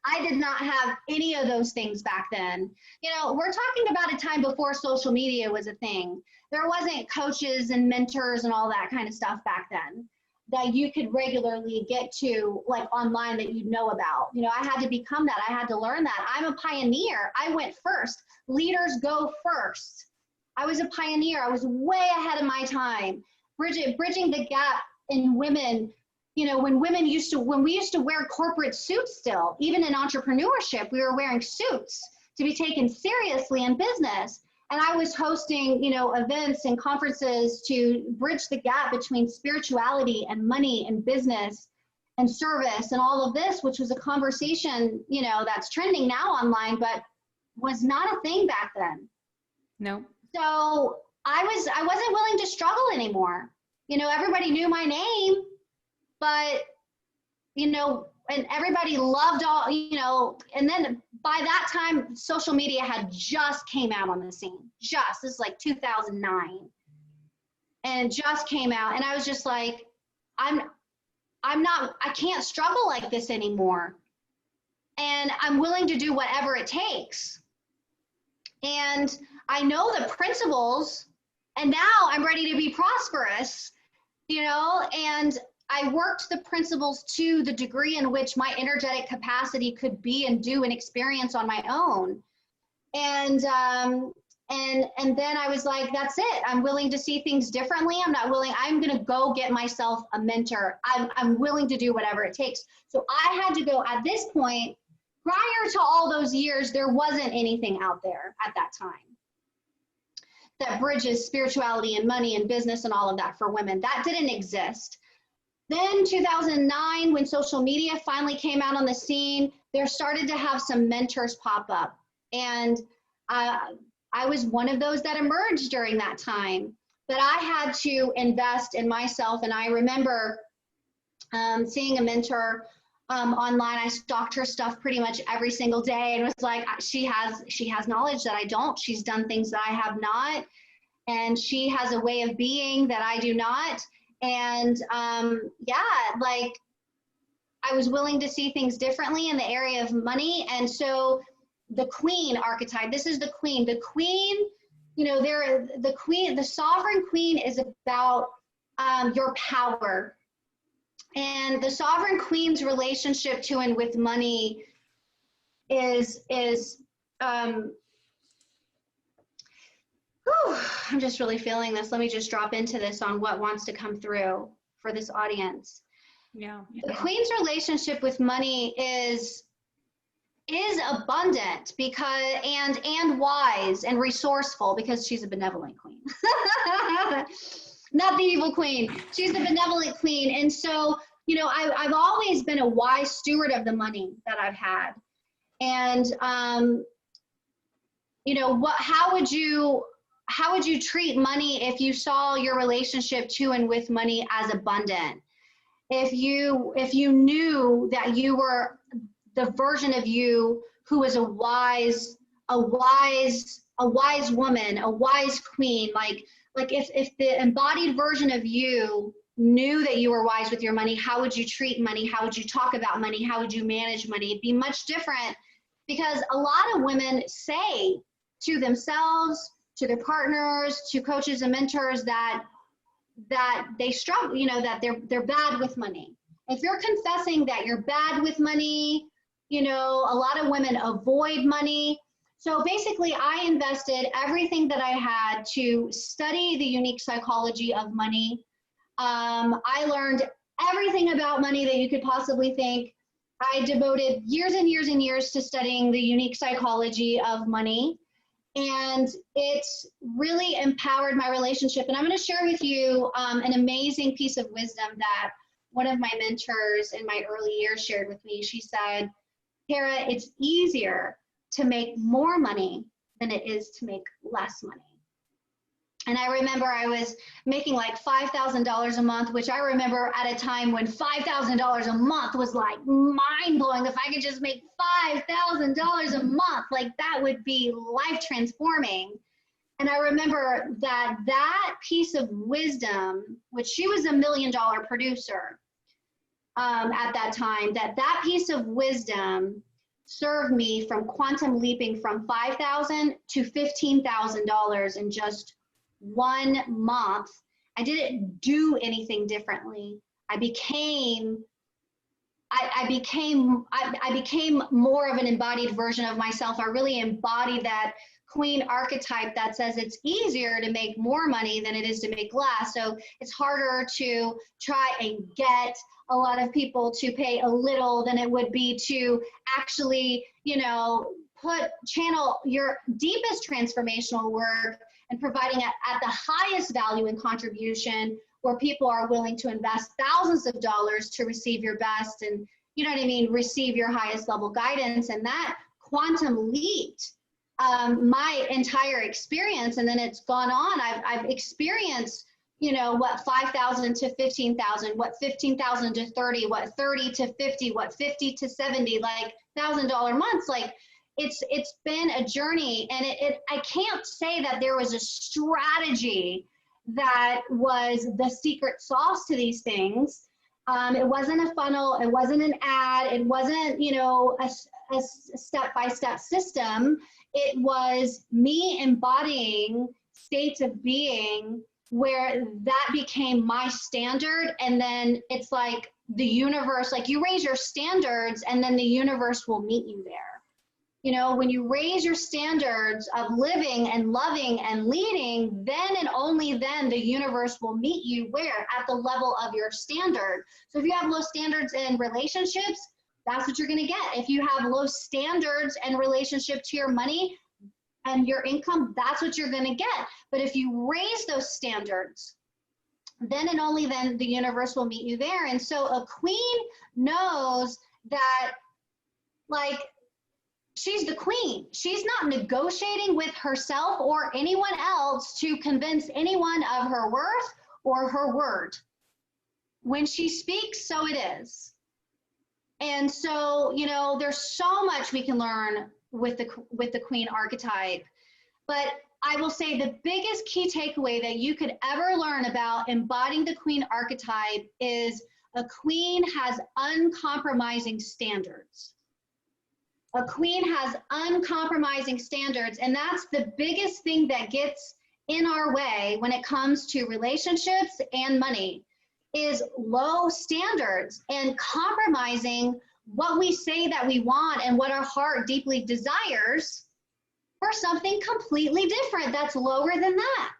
I did not have any of those things back then. We're talking about a time before social media was a thing. There wasn't coaches and mentors and all that kind of stuff back then that you could regularly get to like online that you know about. I had to become that. I had to learn that. I'm a pioneer. I went first. Leaders go first. I was a pioneer. I was way ahead of my time. Bridging the gap in women, when we used to wear corporate suits still, even in entrepreneurship, we were wearing suits to be taken seriously in business. And I was hosting, events and conferences to bridge the gap between spirituality and money and business and service and all of this, which was a conversation, that's trending now online, but was not a thing back then. No. So I wasn't willing to struggle anymore. Everybody knew my name, but, and everybody loved all, and then by that time, social media had just came out on the scene. This is like 2009. And it just came out. And I was just like, I can't struggle like this anymore. And I'm willing to do whatever it takes. And I know the principles, and now I'm ready to be prosperous, and I worked the principles to the degree in which my energetic capacity could be and do and experience on my own. And then I was like, that's it. I'm willing to see things differently. I'm going to go get myself a mentor. I'm willing to do whatever it takes. So I had to go at this point. Prior to all those years, there wasn't anything out there at that time that bridges spirituality and money and business and all of that for women. That didn't exist. Then 2009, when social media finally came out on the scene, there started to have some mentors pop up. And I was one of those that emerged during that time. But I had to invest in myself. And I remember seeing a mentor online. I stalked her stuff pretty much every single day and was like, she has knowledge that I don't. She's done things that I have not. And she has a way of being that I do not. And like I was willing to see things differently in the area of money. And so the queen archetype, this is the queen. The queen, the sovereign queen is about your power. And the sovereign queen's relationship to and with money is I'm just really feeling this. Let me just drop into this on what wants to come through for this audience. Yeah. The queen's relationship with money is abundant because and wise and resourceful because she's a benevolent queen. Not the evil queen. She's the benevolent queen. And so, I've always been a wise steward of the money that I've had. And how would you treat money if you saw your relationship to and with money as abundant? If you knew that you were the version of you who was a wise woman, a wise queen, like if the embodied version of you knew that you were wise with your money, how would you treat money? How would you talk about money? How would you manage money? It'd be much different because a lot of women say to themselves, to their partners, to coaches and mentors that they struggle, that they're bad with money. If you're confessing that you're bad with money, a lot of women avoid money. So basically I invested everything that I had to study the unique psychology of money. I learned everything about money that you could possibly think. I devoted years and years and years to studying the unique psychology of money. And it's really empowered my relationship. And I'm going to share with you an amazing piece of wisdom that one of my mentors in my early years shared with me. She said, Tara, it's easier to make more money than it is to make less money. And I remember I was making like $5,000 a month, which I remember at a time when $5,000 a month was like mind blowing. If I could just make $5,000 a month, like that would be life transforming. And I remember that piece of wisdom, which she was $1 million producer at that time, that piece of wisdom served me from quantum leaping from $5,000 to $15,000 in just 1 month. I didn't do anything differently. I became more of an embodied version of myself. I really embodied that queen archetype that says it's easier to make more money than it is to make less. So it's harder to try and get a lot of people to pay a little than it would be to actually, channel your deepest transformational work and providing it at the highest value and contribution where people are willing to invest thousands of dollars to receive your best and, receive your highest level guidance. And that quantum leaped my entire experience. And then it's gone on. I've experienced, what 5,000 to 15,000, what 15,000 to 30, what 30 to 50, what 50 to 70, like $1,000 months. Like it's been a journey, and I can't say that there was a strategy that was the secret sauce to these things. It wasn't a funnel. It wasn't an ad. It wasn't, a step-by-step system. it was me embodying states of being where that became my standard. And then it's like the universe, like you raise your standards and then the universe will meet you there. You know, when you raise your standards of living and loving and leading, then and only then the universe will meet you where? At the level of your standard. So if you have low standards in relationships, that's what you're going to get. If you have low standards in relationship to your money and your income, that's what you're going to get. But if you raise those standards, then and only then the universe will meet you there. And so a queen knows that, like, she's the queen. She's not negotiating with herself or anyone else to convince anyone of her worth or her word. When she speaks, so it is. And so, you know, there's so much we can learn with the queen archetype. But I will say the biggest key takeaway that you could ever learn about embodying the queen archetype is a queen has uncompromising standards. A queen has uncompromising standards, and that's the biggest thing that gets in our way when it comes to relationships and money, is low standards and compromising what we say that we want and what our heart deeply desires for something completely different that's lower than that.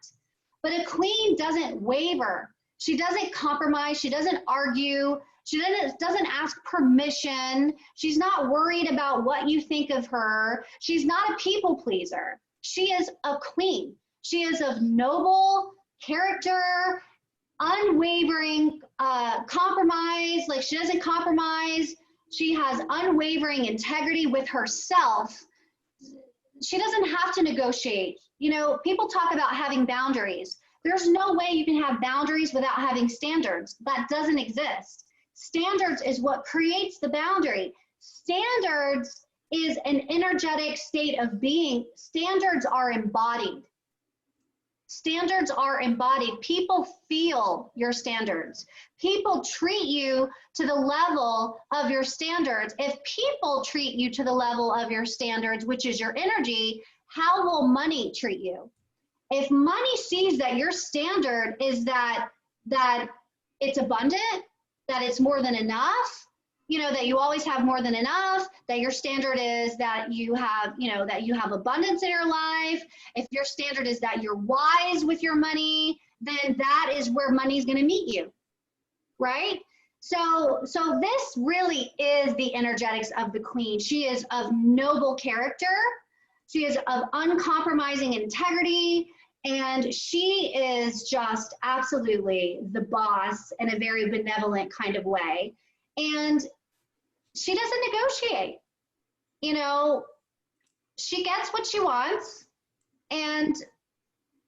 But a queen doesn't waver. She doesn't compromise. She doesn't argue. She doesn't ask permission. She's not worried about what you think of her. She's not a people pleaser. She is a queen. She is of noble character, unwavering compromise. Like, she doesn't compromise. She has unwavering integrity with herself. She doesn't have to negotiate. You know, people talk about having boundaries. There's no way you can have boundaries without having standards. That doesn't exist. Standards is what creates the boundary. Standards is an energetic state of being. Standards are embodied. Standards are embodied. People feel your standards. People treat you to the level of your standards. If people treat you to the level of your standards, which is your energy, how will money treat you? If money sees that your standard is that it's abundant, that it's more than enough, you know, that you always have more than enough, that your standard is that you have, you know, that you have abundance in your life. If your standard is that you're wise with your money, then that is where money's going to meet you, right? So this really is the energetics of the queen. She is of noble character. She is of uncompromising integrity. And she is just absolutely the boss in a very benevolent kind of way. And she doesn't negotiate. You know, she gets what she wants, and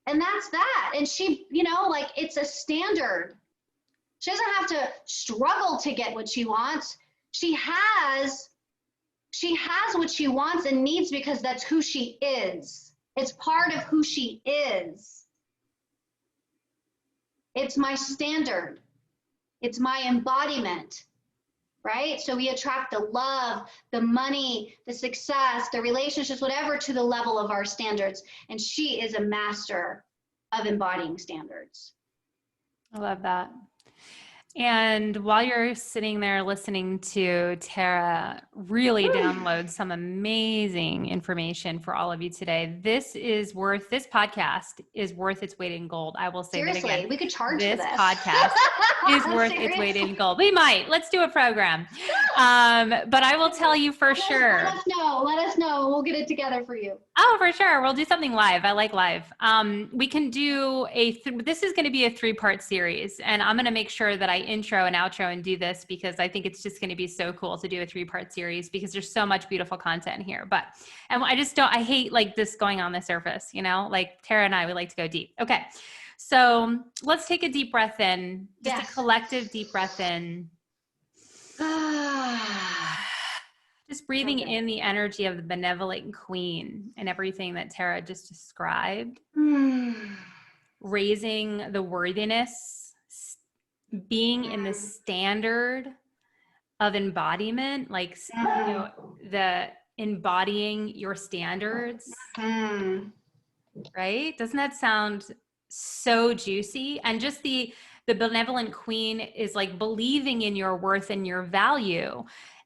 that's that. And she, you know, like, it's a standard. She doesn't have to struggle to get what she wants. She has what she wants and needs because that's who she is. It's part of who she is. It's my standard. It's my embodiment, right? So we attract the love, the money, the success, the relationships, whatever, to the level of our standards. And she is a master of embodying standards. I love that. And while you're sitting there listening to Tara really download some amazing information for all of you today, this podcast is worth its weight in gold. I will say that again. We could charge for this. This podcast is worth its weight in gold. We might. Let's do a program. But I will tell you for sure. Let us know. We'll get it together for you. Oh, for sure. We'll do something live. I like live. We can do this is going to be a 3-part series, and I'm going to make sure that I intro and outro and do this because I think it's just going to be so cool to do a 3-part series because there's so much beautiful content here. And I hate like this going on the surface, you know, like Tara and I, we like to go deep. Okay. So let's take a deep breath in, just a collective deep breath in. Just breathing in the energy of the benevolent queen and everything that Tara just described. Raising the worthiness, being in the standard of embodiment, like, you know, embodying your standards, right? Doesn't that sound so juicy? And just the benevolent queen is like believing in your worth and your value.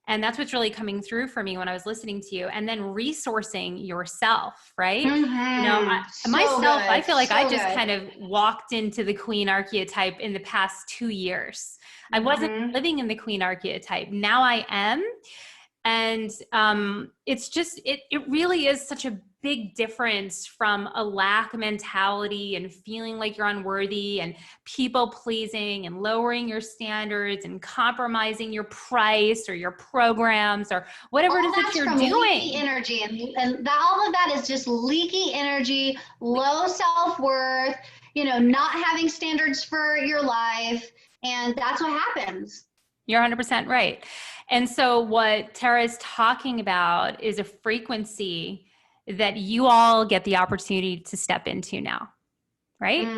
And that's what's really coming through for me when I was listening to you. And then resourcing yourself, right? You know, myself, I feel like I just kind of walked into the queen archetype in the past 2 years. I wasn't living in the queen archetype. Now I am. And it's just, it really is such a big difference from a lack mentality and feeling like you're unworthy and people pleasing and lowering your standards and compromising your price or your programs or whatever it is that you're doing. Leaky energy, and that, all of that is just leaky energy, low self-worth, you know, not having standards for your life, and that's what happens. You're 100% right. And so what Tara is talking about is a frequency that you all get the opportunity to step into now, right?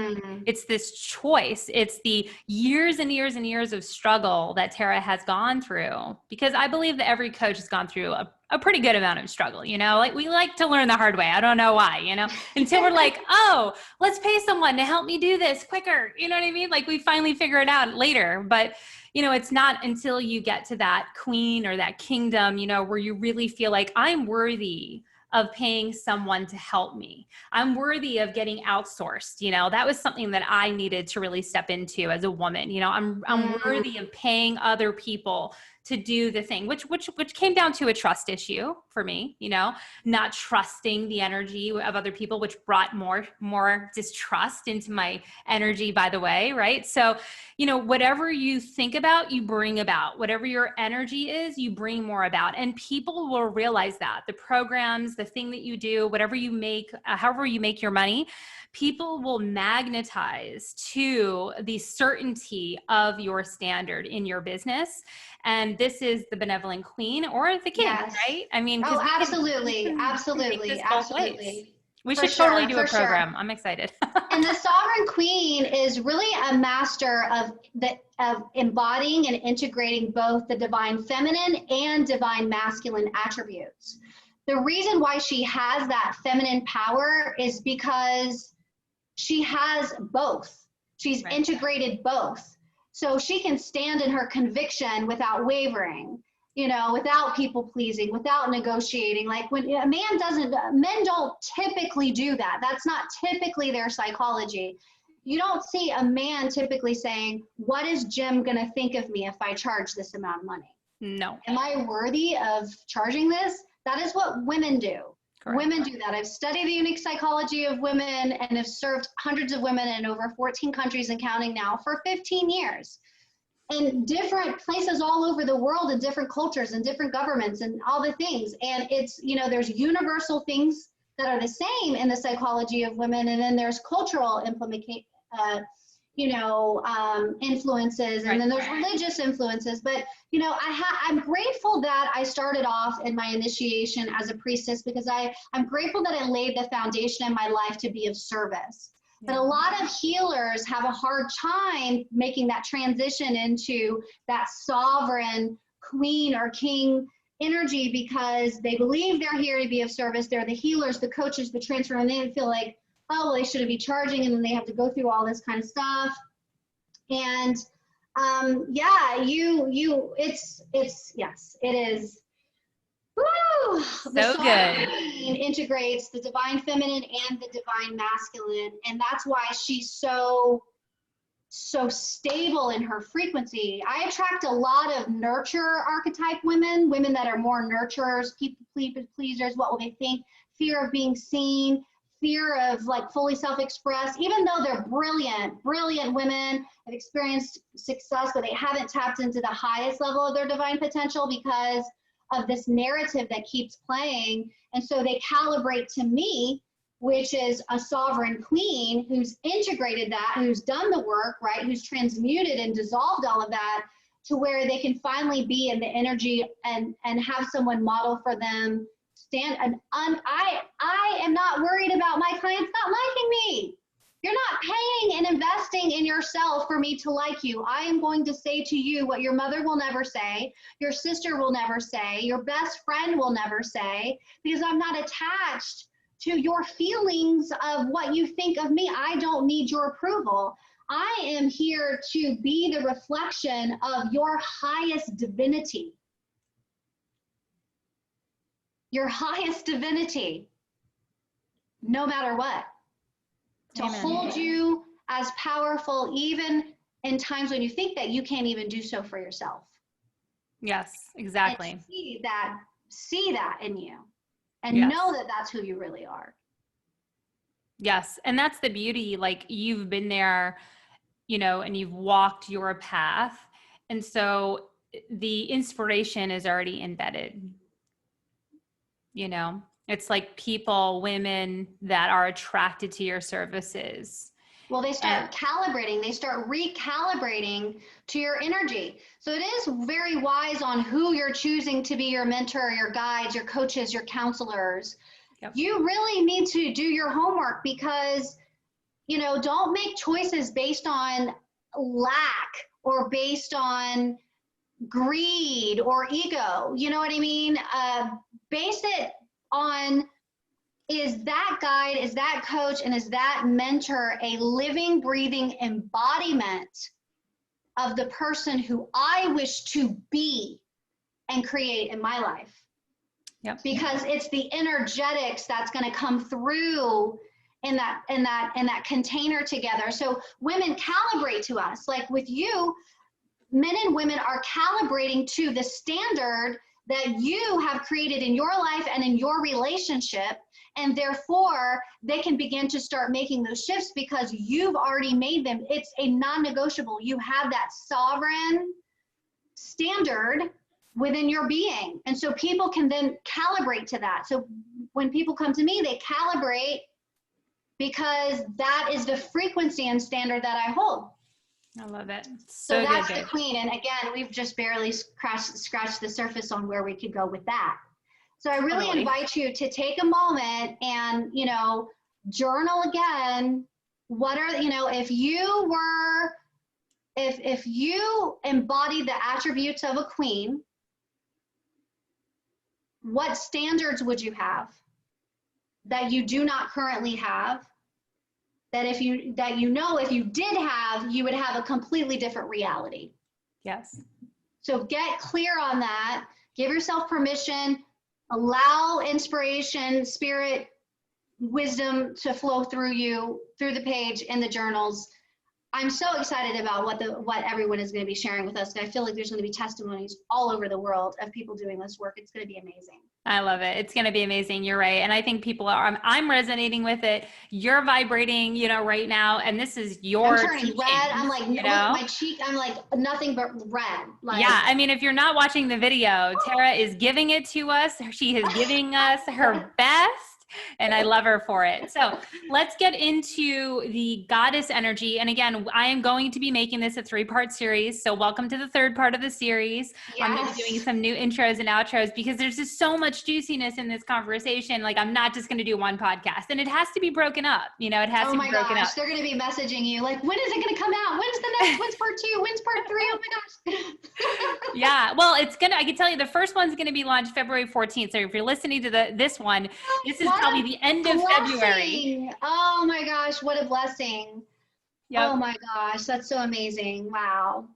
It's this choice. It's the years and years and years of struggle that Tara has gone through, because I believe that every coach has gone through a pretty good amount of struggle, you know, like we like to learn the hard way. I don't know why, you know, until we're like, oh, let's pay someone to help me do this quicker. You know what I mean? Like we finally figure it out later, but you know, it's not until you get to that queen or that kingdom, you know, where you really feel like I'm worthy of paying someone to help me. I'm worthy of getting outsourced. You know, that was something that I needed to really step into as a woman. You know, I'm worthy of paying other people to do the thing, which came down to a trust issue for me, you know, not trusting the energy of other people, which brought more distrust into my energy, by the way, right? So, you know, whatever you think about, you bring about. Whatever your energy is, you bring more about. And people will realize that. The programs, the thing that you do, whatever you make, however you make your money, people will magnetize to the certainty of your standard in your business. And this is the benevolent queen or the king, right? I mean, absolutely. We should totally do a program. I'm excited. And the sovereign queen is really a master of embodying and integrating both the divine feminine and divine masculine attributes. The reason why she has that feminine power is because she has both. She's integrated both. So she can stand in her conviction without wavering, you know, without people pleasing, without negotiating. Like when a man men don't typically do that. That's not typically their psychology. You don't see a man typically saying, what is Jim going to think of me if I charge this amount of money? No. Am I worthy of charging this? That is what women do. Correct. Women do that. I've studied the unique psychology of women and have served hundreds of women in over 14 countries and counting now for 15 years. In different places all over the world and different cultures and different governments and all the things. And it's, you know, there's universal things that are the same in the psychology of women. And then there's cultural influences, and then there's religious influences. But, you know, I'm grateful that I started off in my initiation as a priestess, because I'm grateful that I laid the foundation in my life to be of service. But a lot of healers have a hard time making that transition into that sovereign queen or king energy, because they believe they're here to be of service. They're the healers, the coaches, the transfer, and they feel like, oh, well, they shouldn't be charging, and then they have to go through all this kind of stuff. And yes, it is. Woo! So good. Integrates the divine feminine and the divine masculine, and that's why she's so stable in her frequency. I attract a lot of nurture archetype women that are more nurturers, people pleasers. What will they think? Fear of being seen, fear of like fully self-expressed, even though they're brilliant women, have experienced success, but they haven't tapped into the highest level of their divine potential because of this narrative that keeps playing. And so they calibrate to me, which is a sovereign queen who's integrated that, who's done the work, right? Who's transmuted and dissolved all of that to where they can finally be in the energy and have someone model for them. I am not worried about my clients not liking me. You're not paying and investing in your yourself for me to like you. I am going to say to you what your mother will never say, your sister will never say, your best friend will never say, because I'm not attached to your feelings of what you think of me. I don't need your approval. I am here to be the reflection of your highest divinity. Your highest divinity, no matter what. To Amen. hold you as powerful, even in times when you think that you can't even do so for yourself. Yes, exactly. And see that in you, and Yes. know that that's who you really are. Yes. And that's the beauty. Like, you've been there, you know, and you've walked your path. And so the inspiration is already embedded. You know, it's like women that are attracted to your services. Well, they start calibrating, they start recalibrating to your energy. So it is very wise on who you're choosing to be your mentor, your guides, your coaches, your counselors. Yep. You really need to do your homework, because, you know, don't make choices based on lack or based on greed or ego. You know what I mean? Base it on, is that guide, is that coach, and is that mentor a living, breathing embodiment of the person who I wish to be and create in my life? Yep. Because it's the energetics that's going to come through in that container together. So women calibrate to us. Like with you, men and women are calibrating to the standard that you have created in your life and in your relationship. And therefore, they can begin to start making those shifts because you've already made them. It's a non-negotiable. You have that sovereign standard within your being. And so people can then calibrate to that. So when people come to me, they calibrate because that is the frequency and standard that I hold. I love it. So that's good. the queen. And again, we've just barely scratched the surface on where we could go with that. So I really invite you to take a moment and, you know, journal again. What are, you know, if you embody the attributes of a queen, what standards would you have that you do not currently have? If you did have, you would have a completely different reality. Yes. So get clear on that. Give yourself permission. Allow inspiration, spirit, wisdom to flow through you, through the page in the journals. I'm so excited about what everyone is going to be sharing with us. I feel like there's going to be testimonies all over the world of people doing this work. It's going to be amazing. I love it. It's going to be amazing. You're right. And I think people are, I'm resonating with it. You're vibrating, you know, right now. And this is your I'm turning red. I'm like, you know? my cheek, I'm like nothing but red. Like, yeah. I mean, if you're not watching the video, Tara is giving it to us. She is giving us her best. And I love her for it. So let's get into the goddess energy. And again, I am going to be making this a 3-part series. So welcome to the 3rd part of the series. Yes. I'm going to be doing some new intros and outros because there's just so much juiciness in this conversation. Like, I'm not just going to do one podcast, and it has to be broken up. You know, it has to be broken up. They're going to be messaging you like, when is it going to come out? When's the next? When's part 2? When's part 3? Oh my gosh. Yeah. Well, I can tell you the first one's going to be launched February 14th. So if you're listening to this one, this is probably the end of February. Oh my gosh, what a blessing. Yep. Oh my gosh, that's so amazing. Wow.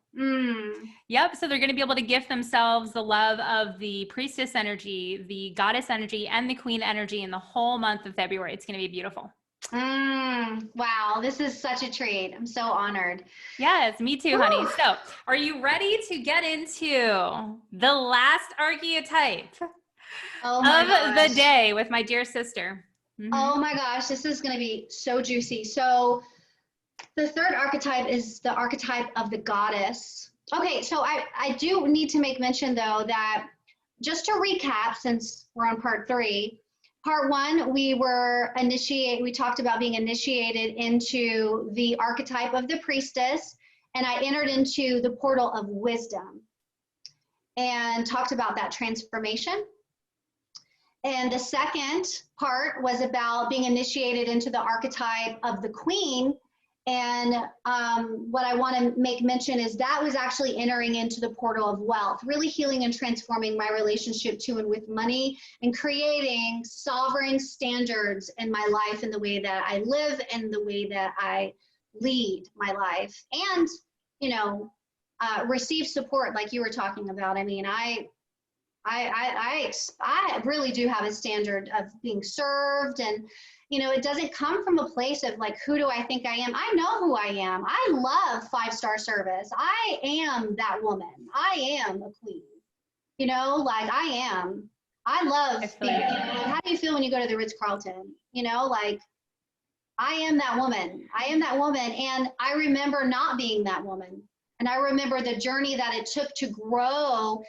Yep. So they're going to be able to gift themselves the love of the priestess energy, the goddess energy, and the queen energy in the whole month of February. It's going to be beautiful. Wow. This is such a treat. I'm so honored. Yes, me too, honey. So are you ready to get into the last archetype of the day with my dear sister? Oh my gosh, this is going to be so juicy. So the 3rd archetype is the archetype of the goddess. Okay, so I do need to make mention though that, just to recap, since we're on part 3, part 1, we talked about being initiated into the archetype of the priestess, and I entered into the portal of wisdom and talked about that transformation. And the 2nd part was about being initiated into the archetype of the queen And what I want to make mention is that was actually entering into the portal of wealth, really healing and transforming my relationship to and with money, and creating sovereign standards in my life and the way that I live and the way that I lead my life. And, you know, receive support like you were talking about. I mean, I really do have a standard of being served, and you know, it doesn't come from a place of like, who do I think I am? I know who I am. I love 5-star service. I am that woman. I am a queen. You know, like I am. I love being, you know, how do you feel when you go to the Ritz-Carlton? You know, like I am that woman. I am that woman. And I remember not being that woman. And I remember the journey that it took to grow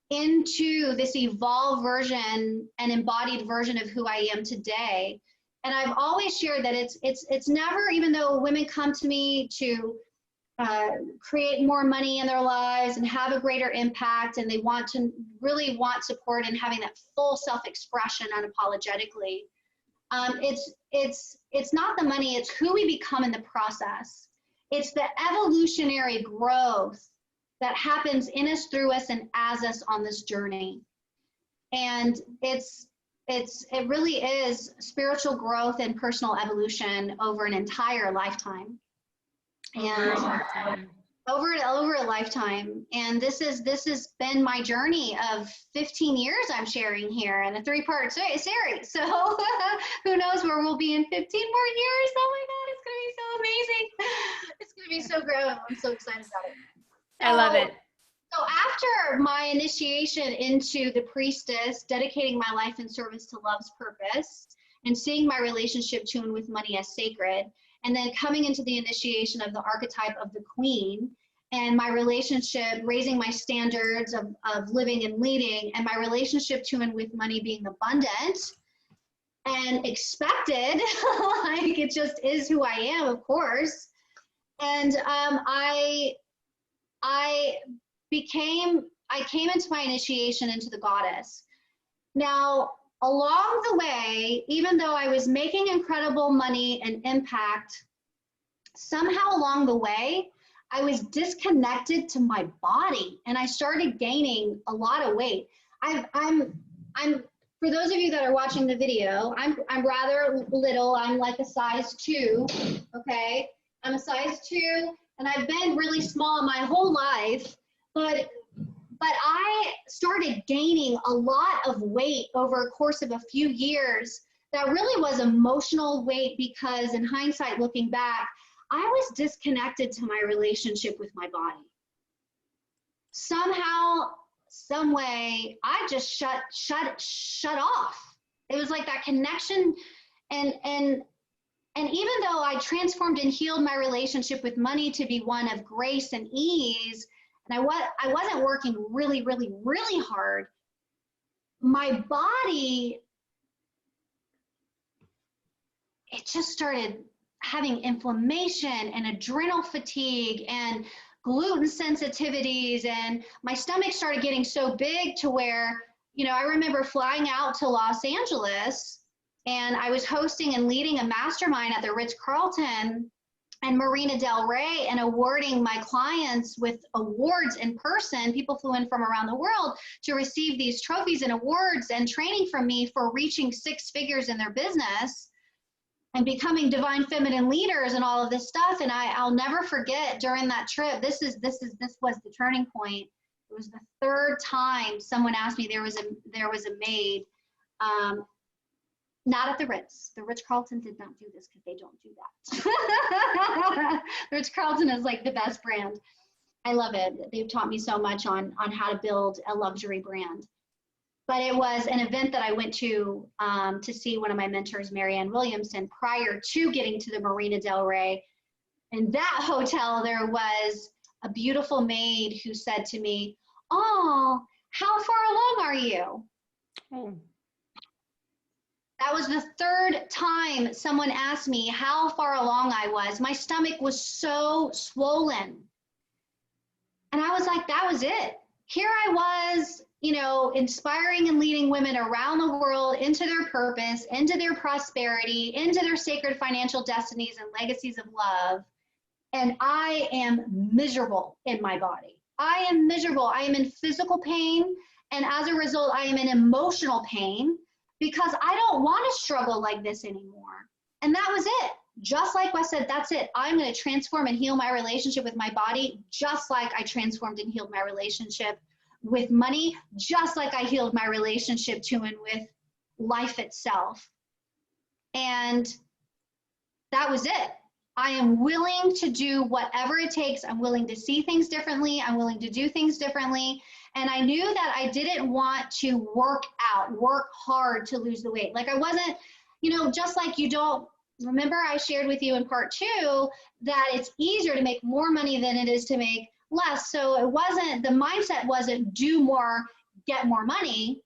into this evolved version and embodied version of who I am today. And I've always shared that it's never, even though women come to me to create more money in their lives and have a greater impact, and they want to really want support and having that full self-expression unapologetically. It's not the money, it's who we become in the process. It's the evolutionary growth that happens in us, through us, and as us on this journey. And it really is spiritual growth and personal evolution over an entire lifetime. And over a lifetime. And this has been my journey of 15 years I'm sharing here in a 3-part series. So who knows where we'll be in 15 more years. Oh my God, it's gonna be so amazing. It's gonna be so great. I'm so excited about it. I love it. So after my initiation into the priestess, dedicating my life in service to love's purpose, and seeing my relationship to and with money as sacred, and then coming into the initiation of the archetype of the queen, and my relationship, raising my standards of living and leading, and my relationship to and with money being abundant and expected, like it just is who I am, of course. And I came into my initiation into the goddess. Now, along the way, even though I was making incredible money and impact, somehow along the way, I was disconnected to my body, and I started gaining a lot of weight. I'm for those of you that are watching the video, I'm rather little. I'm like a size 2, okay? I'm a size 2, and I've been really small my whole life, but I started gaining a lot of weight over a course of a few years. That really was emotional weight, because in hindsight, looking back, I was disconnected to my relationship with my body. Somehow, some way, I just shut off. It was like that connection, and even though I transformed and healed my relationship with money to be one of grace and ease, and I wasn't working really, really, really hard, my body, it just started having inflammation and adrenal fatigue and gluten sensitivities, and my stomach started getting so big to where, you know, I remember flying out to Los Angeles, and I was hosting and leading a mastermind at the Ritz-Carlton and Marina Del Rey, and awarding my clients with awards in person. People flew in from around the world to receive these trophies and awards and training from me for reaching 6 figures in their business and becoming divine feminine leaders and all of this stuff. And I'll never forget, during that trip, this was the turning point. It was the 3rd time someone asked me, there was a maid, not at the Ritz. The Ritz-Carlton did not do this because they don't do that. The Ritz-Carlton is like the best brand. I love it. They've taught me so much on how to build a luxury brand. But it was an event that I went to see one of my mentors, Marianne Williamson, prior to getting to the Marina Del Rey. In that hotel, there was a beautiful maid who said to me, "Oh, how far along are you?" Oh. That was the 3rd time someone asked me how far along I was. My stomach was so swollen. And I was like, that was it. Here I was, you know, inspiring and leading women around the world into their purpose, into their prosperity, into their sacred financial destinies and legacies of love. and I am miserable in my body. I am miserable. I am in physical pain. And as a result, I am in emotional pain because I don't want to struggle like this anymore. And that was it. Just like I said, that's it. I'm going to transform and heal my relationship with my body, just like I transformed and healed my relationship with money, just like I healed my relationship to and with life itself. And that was it. I am willing to do whatever it takes. I'm willing to see things differently. I'm willing to do things differently. And I knew that I didn't want to work hard to lose the weight. Like I wasn't, just like you don't, remember I shared with you in part 2 that it's easier to make more money than it is to make less. So it wasn't, the mindset wasn't do more, get more money,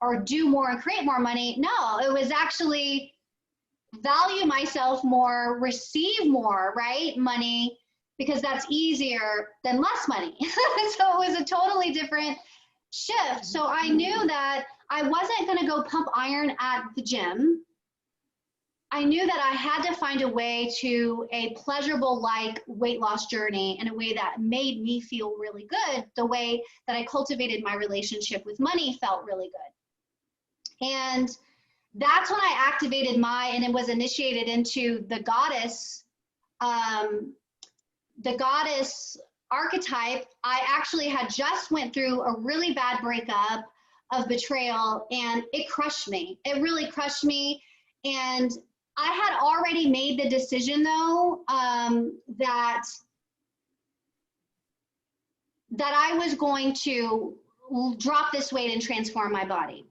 or do more and create more money. No, it was actually value myself more, receive more, right? Money, because that's easier than less money. So it was a totally different shift. So I knew that I wasn't going to go pump iron at the gym. I knew that I had to find a way to a pleasurable like weight loss journey in a way that made me feel really good. The way that I cultivated my relationship with money felt really good. And that's when I activated and it was initiated into the goddess archetype. I actually had just went through a really bad breakup of betrayal, and it crushed me. It really crushed me. And I had already made the decision though, that I was going to drop this weight and transform my body.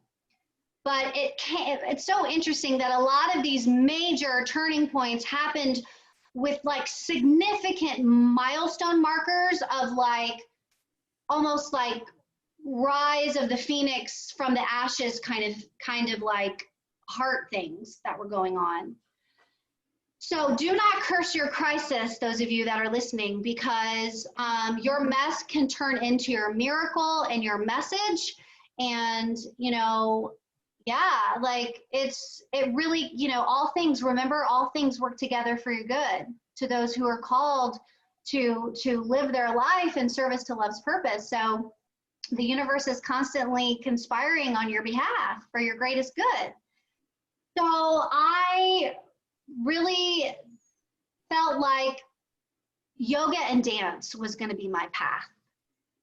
But it's so interesting that a lot of these major turning points happened with like significant milestone markers of like almost like rise of the phoenix from the ashes kind of like heart things that were going on. So do not curse your crisis, those of you that are listening, because your mess can turn into your miracle and your message. And, yeah, like it really, all things work together for your good to those who are called to live their life in service to love's purpose. So the universe is constantly conspiring on your behalf for your greatest good. So I really felt like yoga and dance was going to be my path.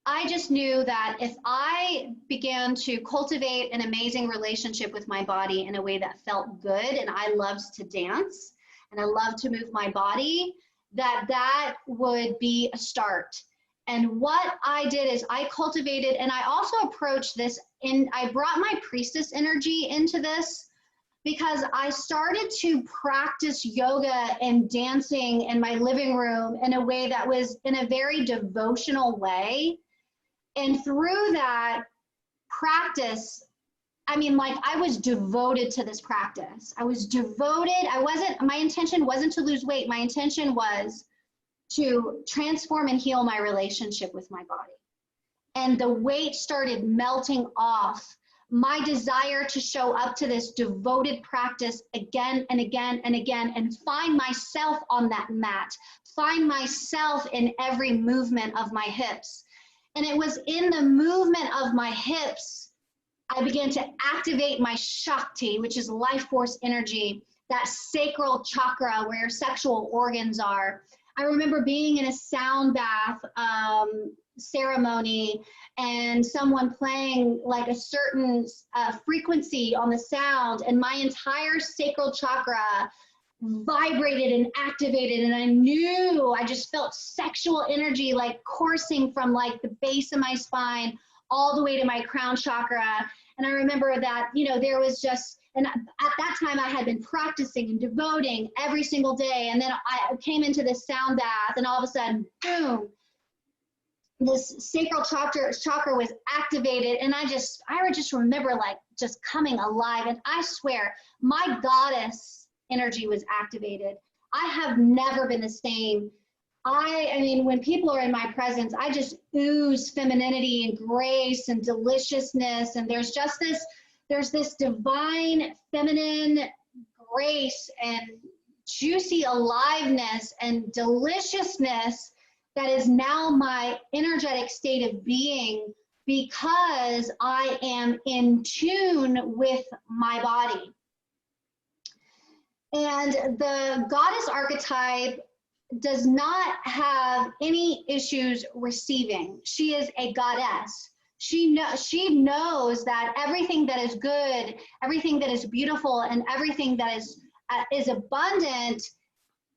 I just knew that if I began to cultivate an amazing relationship with my body in a way that felt good, and I loved to dance and I loved to move my body, that would be a start. And what I did is I cultivated, and I also approached this, and I brought my priestess energy into this because I started to practice yoga and dancing in my living room in a way that was in a very devotional way. And through that practice, I was devoted to this practice. I was devoted. My intention wasn't to lose weight. My intention was to transform and heal my relationship with my body. And the weight started melting off. My desire to show up to this devoted practice again and again and again and find myself on that mat, find myself in every movement of my hips. And it was in the movement of my hips, I began to activate my Shakti, which is life force energy, that sacral chakra where your sexual organs are. I remember being in a sound bath ceremony and someone playing like a certain frequency on the sound, and my entire sacral chakra vibrated and activated, and I just felt sexual energy like coursing from like the base of my spine all the way to my crown chakra. And I remember that, there was just, and at that time I had been practicing and devoting every single day. And then I came into this sound bath, and all of a sudden, boom, this sacral chakra was activated. And I just remember like just coming alive. And I swear my goddess energy was activated. I have never been the same. I mean, when people are in my presence, I just ooze femininity and grace and deliciousness. And there's this divine feminine grace and juicy aliveness and deliciousness that is now my energetic state of being because I am in tune with my body. And the goddess archetype does not have any issues receiving. She is a goddess. She knows that everything that is good, everything that is beautiful, and everything that is abundant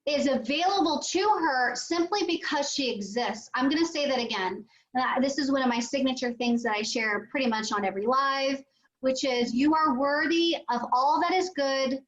is available to her simply because she exists. I'm going to say that again. This is one of my signature things that I share pretty much on every live, which is you are worthy of all that is good,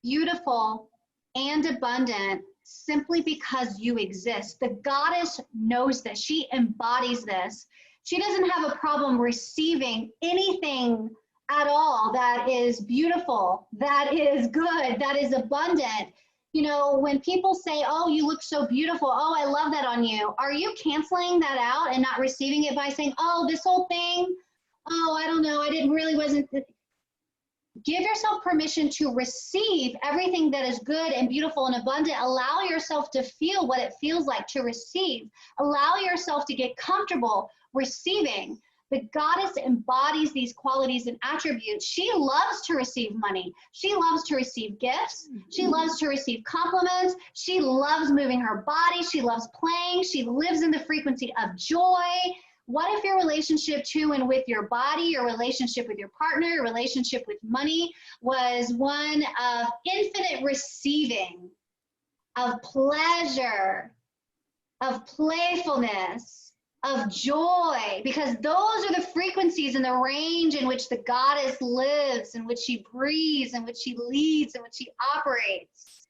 beautiful, and abundant simply because you exist. The goddess knows this. She embodies this. She doesn't have a problem receiving anything at all that is beautiful, that is good, that is abundant. You know, when people say, oh, you look so beautiful, oh, I love that on you, are you canceling that out and not receiving it by saying, oh, this whole thing, oh, I don't know, wasn't. Give yourself permission to receive everything that is good and beautiful and abundant. Allow yourself to feel what it feels like to receive. Allow yourself to get comfortable receiving. The goddess embodies these qualities and attributes. She loves to receive money. She loves to receive gifts. She loves to receive compliments. She loves moving her body. She loves playing. She lives in the frequency of joy. What if your relationship to and with your body, your relationship with your partner, your relationship with money was one of infinite receiving, of pleasure, of playfulness, of joy? Because those are the frequencies and the range in which the goddess lives, in which she breathes, in which she leads, in which she operates.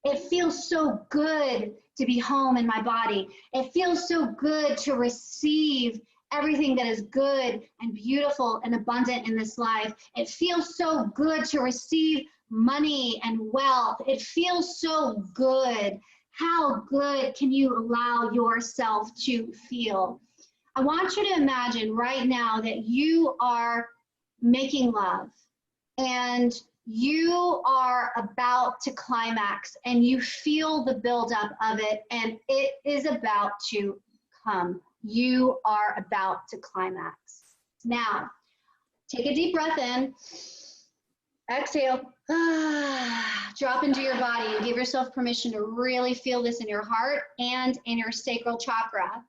It feels so good to be home in my body. It feels so good to receive everything that is good and beautiful and abundant in this life. It feels so good to receive money and wealth. It feels so good. How good can you allow yourself to feel? I want you to imagine right now that you are making love and you are about to climax and you feel the buildup of it and it is about to come. You are about to climax. Now, take a deep breath in, exhale, drop into your body and give yourself permission to really feel this in your heart and in your sacral chakra.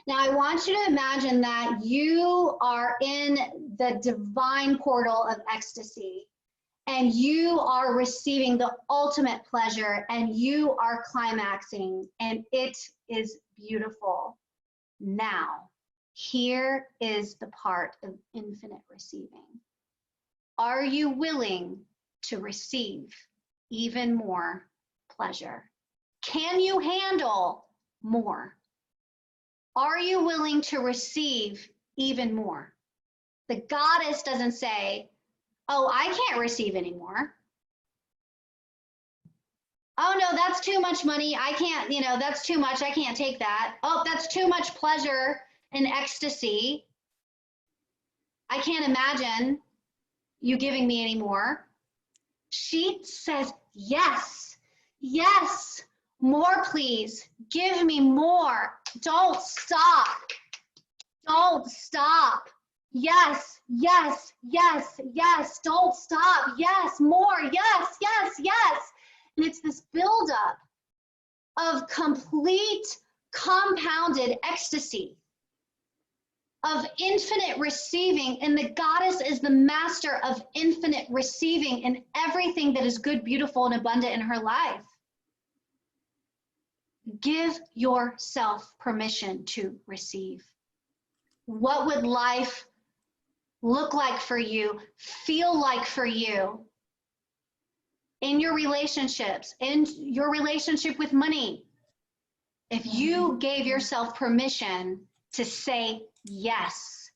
Now, I want you to imagine that you are in the divine portal of ecstasy and you are receiving the ultimate pleasure and you are climaxing and it is beautiful. Now, here is the part of infinite receiving. Are you willing to receive even more pleasure? Can you handle more? Are you willing to receive even more? The goddess doesn't say, oh, I can't receive anymore. Oh no, that's too much money. I can't, that's too much. I can't take that. Oh, that's too much pleasure and ecstasy. I can't imagine you giving me any more. She says, yes, yes, more please. Give me more. Don't stop. Don't stop. Yes, yes, yes, yes. Don't stop. Yes, more. Yes, yes, yes. And it's this buildup of complete compounded ecstasy, of infinite receiving. And the goddess is the master of infinite receiving in everything that is good, beautiful, and abundant in her life. Give yourself permission to receive. What would life look like for you, feel like for you in your relationships, in your relationship with money? If you gave yourself permission to say, yes,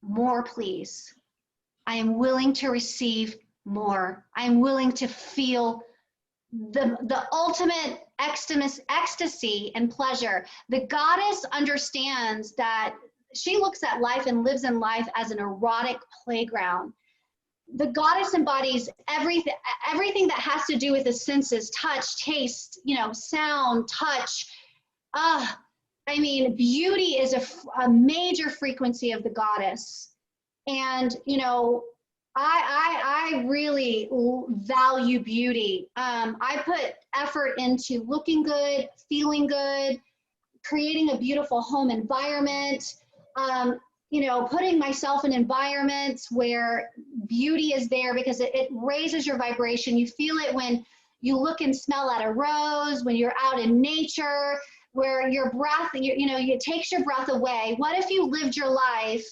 more please. I am willing to receive more. I am willing to feel the ultimate ecstasy and pleasure. The goddess understands that she looks at life and lives in life as an erotic playground. the goddess embodies everything that has to do with the senses: touch, taste, sound, touch. I mean, beauty is a major frequency of the goddess. And, I really value beauty. I put effort into looking good, feeling good, creating a beautiful home environment, putting myself in environments where beauty is there, because it raises your vibration. You feel it when you look and smell at a rose, when you're out in nature, where your breath, it takes your breath away. What if you lived your life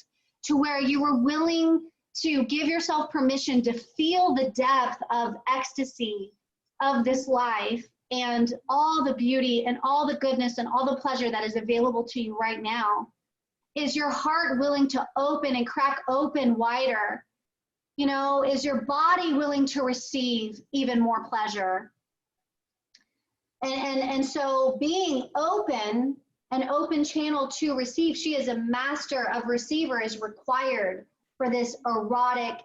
to where you were willing to give yourself permission to feel the depth of ecstasy of this life and all the beauty and all the goodness and all the pleasure that is available to you right now? Is your heart willing to open and crack open wider? Is your body willing to receive even more pleasure? And so being open, an open channel to receive, she is a master of receiver, is required for this erotic,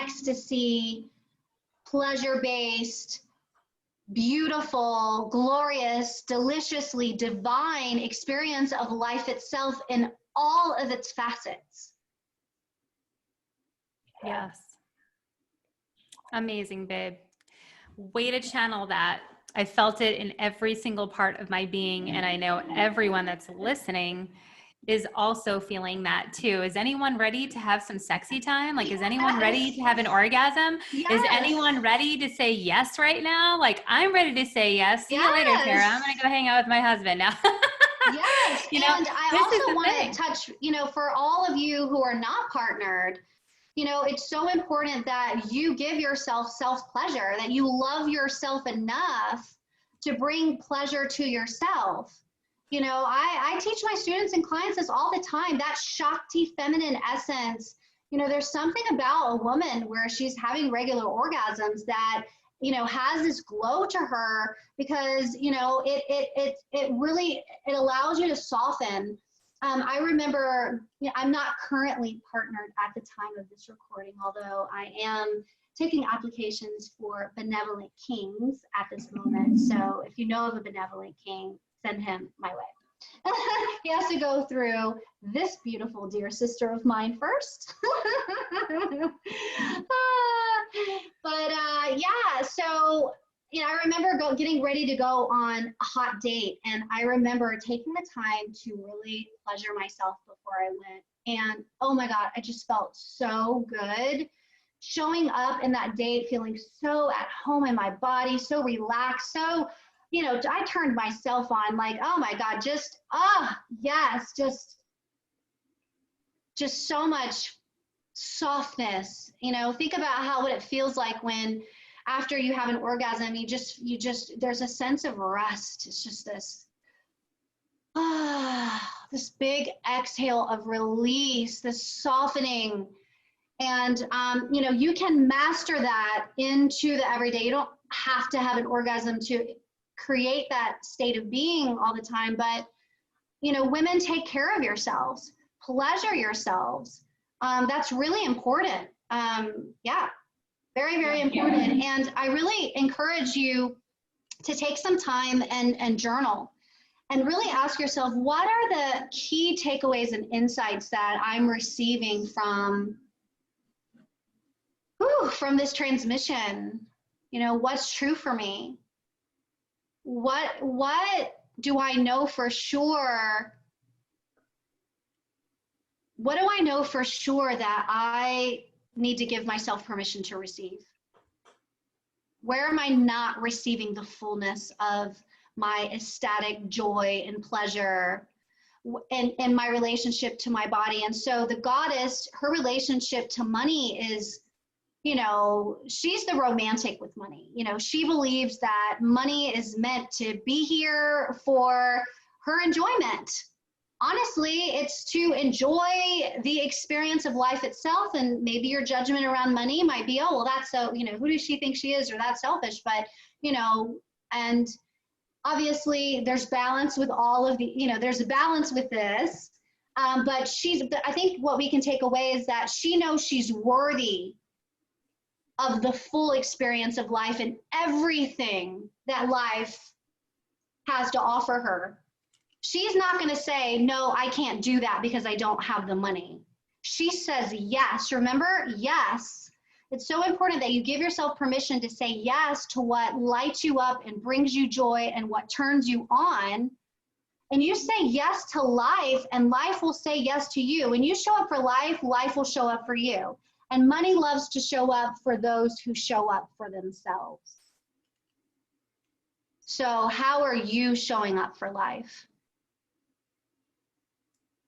ecstasy, pleasure-based, beautiful, glorious, deliciously divine experience of life itself in all of its facets. Yes. Amazing, babe. Way to channel that. I felt it in every single part of my being, and I know everyone that's listening is also feeling that too. Is anyone ready to have some sexy time? Like, is anyone ready to have an orgasm? Yes. Is anyone ready to say yes right now? Like, I'm ready to say yes. See you later, Tara. I'm going to go hang out with my husband now. Yes. And I also want to touch, for all of you who are not partnered, it's so important that you give yourself self-pleasure, that you love yourself enough to bring pleasure to yourself. I teach my students and clients this all the time, that Shakti feminine essence. There's something about a woman where she's having regular orgasms that, has this glow to her, because, it really, it allows you to soften. I remember, I'm not currently partnered at the time of this recording, although I am taking applications for benevolent kings at this moment. So if you know of a benevolent king, send him my way. He has to go through this beautiful dear sister of mine first. Yeah, so I remember getting ready to go on a hot date, and I remember taking the time to really pleasure myself before I went. And oh my God, I just felt so good showing up in that date, feeling so at home in my body, so relaxed, so, I turned myself on, like, oh my God, yes, just so much softness. Think about what it feels like when, after you have an orgasm, you just there's a sense of rest. It's just this big exhale of release, this softening. And, you can master that into the everyday. You don't have to have an orgasm to create that state of being all the time, but, women, take care of yourselves, pleasure yourselves. That's really important. Yeah. Very, very important. And I really encourage you to take some time and journal and really ask yourself, what are the key takeaways and insights that I'm receiving from this transmission? What's true for me? What do I know for sure? What do I know for sure that I need to give myself permission to receive? Where am I not receiving the fullness of my ecstatic joy and pleasure in my relationship to my body? And so the goddess, her relationship to money is, she's the romantic with money. She believes that money is meant to be here for her enjoyment. Honestly, it's to enjoy the experience of life itself. And maybe your judgment around money might be, oh, well, that's so, who does she think she is, or that's selfish? But, and obviously there's balance with all of the, there's a balance with this. But I think what we can take away is that she knows she's worthy of the full experience of life and everything that life has to offer her. She's not going to say, no, I can't do that because I don't have the money. She says yes. Remember? Yes. It's so important that you give yourself permission to say yes to what lights you up and brings you joy and what turns you on. And you say yes to life, and life will say yes to you. When you show up for life, life will show up for you. And money loves to show up for those who show up for themselves. So how are you showing up for life?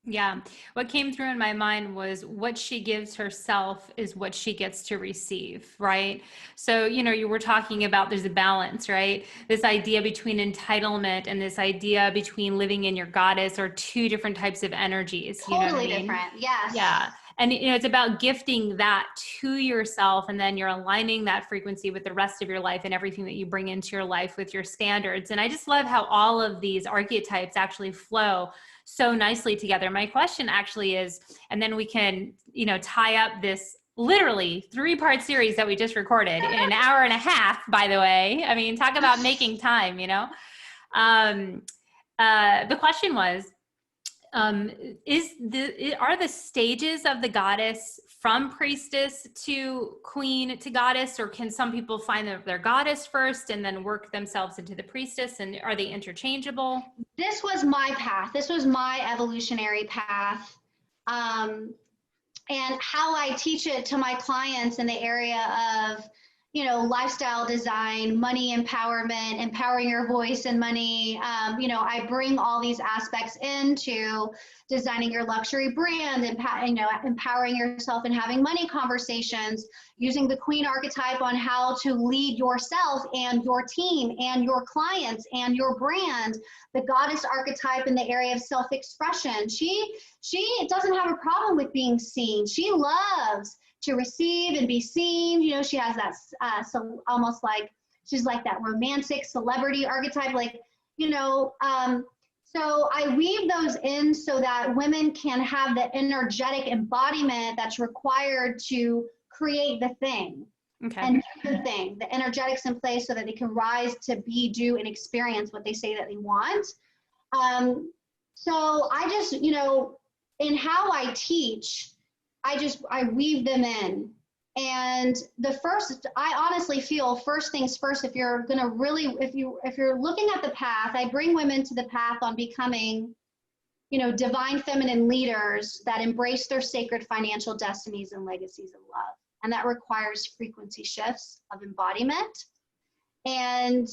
Yeah. What came through in my mind was what she gives herself is what she gets to receive, right? So, you were talking about there's a balance, right? This idea between entitlement and this idea between living in your goddess are two different types of energies. Totally different. Yes. Yeah. And it's about gifting that to yourself, and then you're aligning that frequency with the rest of your life and everything that you bring into your life with your standards. And I just love how all of these archetypes actually flow so nicely together. My question actually is, and then we can, tie up this literally 3-part series that we just recorded in an hour and a half, by the way. I mean, talk about making time, the question was, are the stages of the goddess from priestess to queen to goddess, or can some people find their goddess first and then work themselves into the priestess, and are they interchangeable? This was my path. This was my evolutionary path. And how I teach it to my clients in the area of, lifestyle design, money empowerment, empowering your voice and money. I bring all these aspects into designing your luxury brand, and empowering yourself and having money conversations, using the queen archetype on how to lead yourself and your team and your clients and your brand, the goddess archetype in the area of self-expression. She doesn't have a problem with being seen. She loves to receive and be seen. She has that so almost like she's like that romantic celebrity archetype, so I weave those in so that women can have the energetic embodiment that's required to create the thing. Okay. And do the thing, the energetics in place so that they can rise to be, do, and experience what they say that they want. So I just, in how I teach, I weave them in. And I honestly feel first things first, if you're going to really, if you're looking at the path, I bring women to the path on becoming, divine feminine leaders that embrace their sacred financial destinies and legacies of love. And that requires frequency shifts of embodiment. And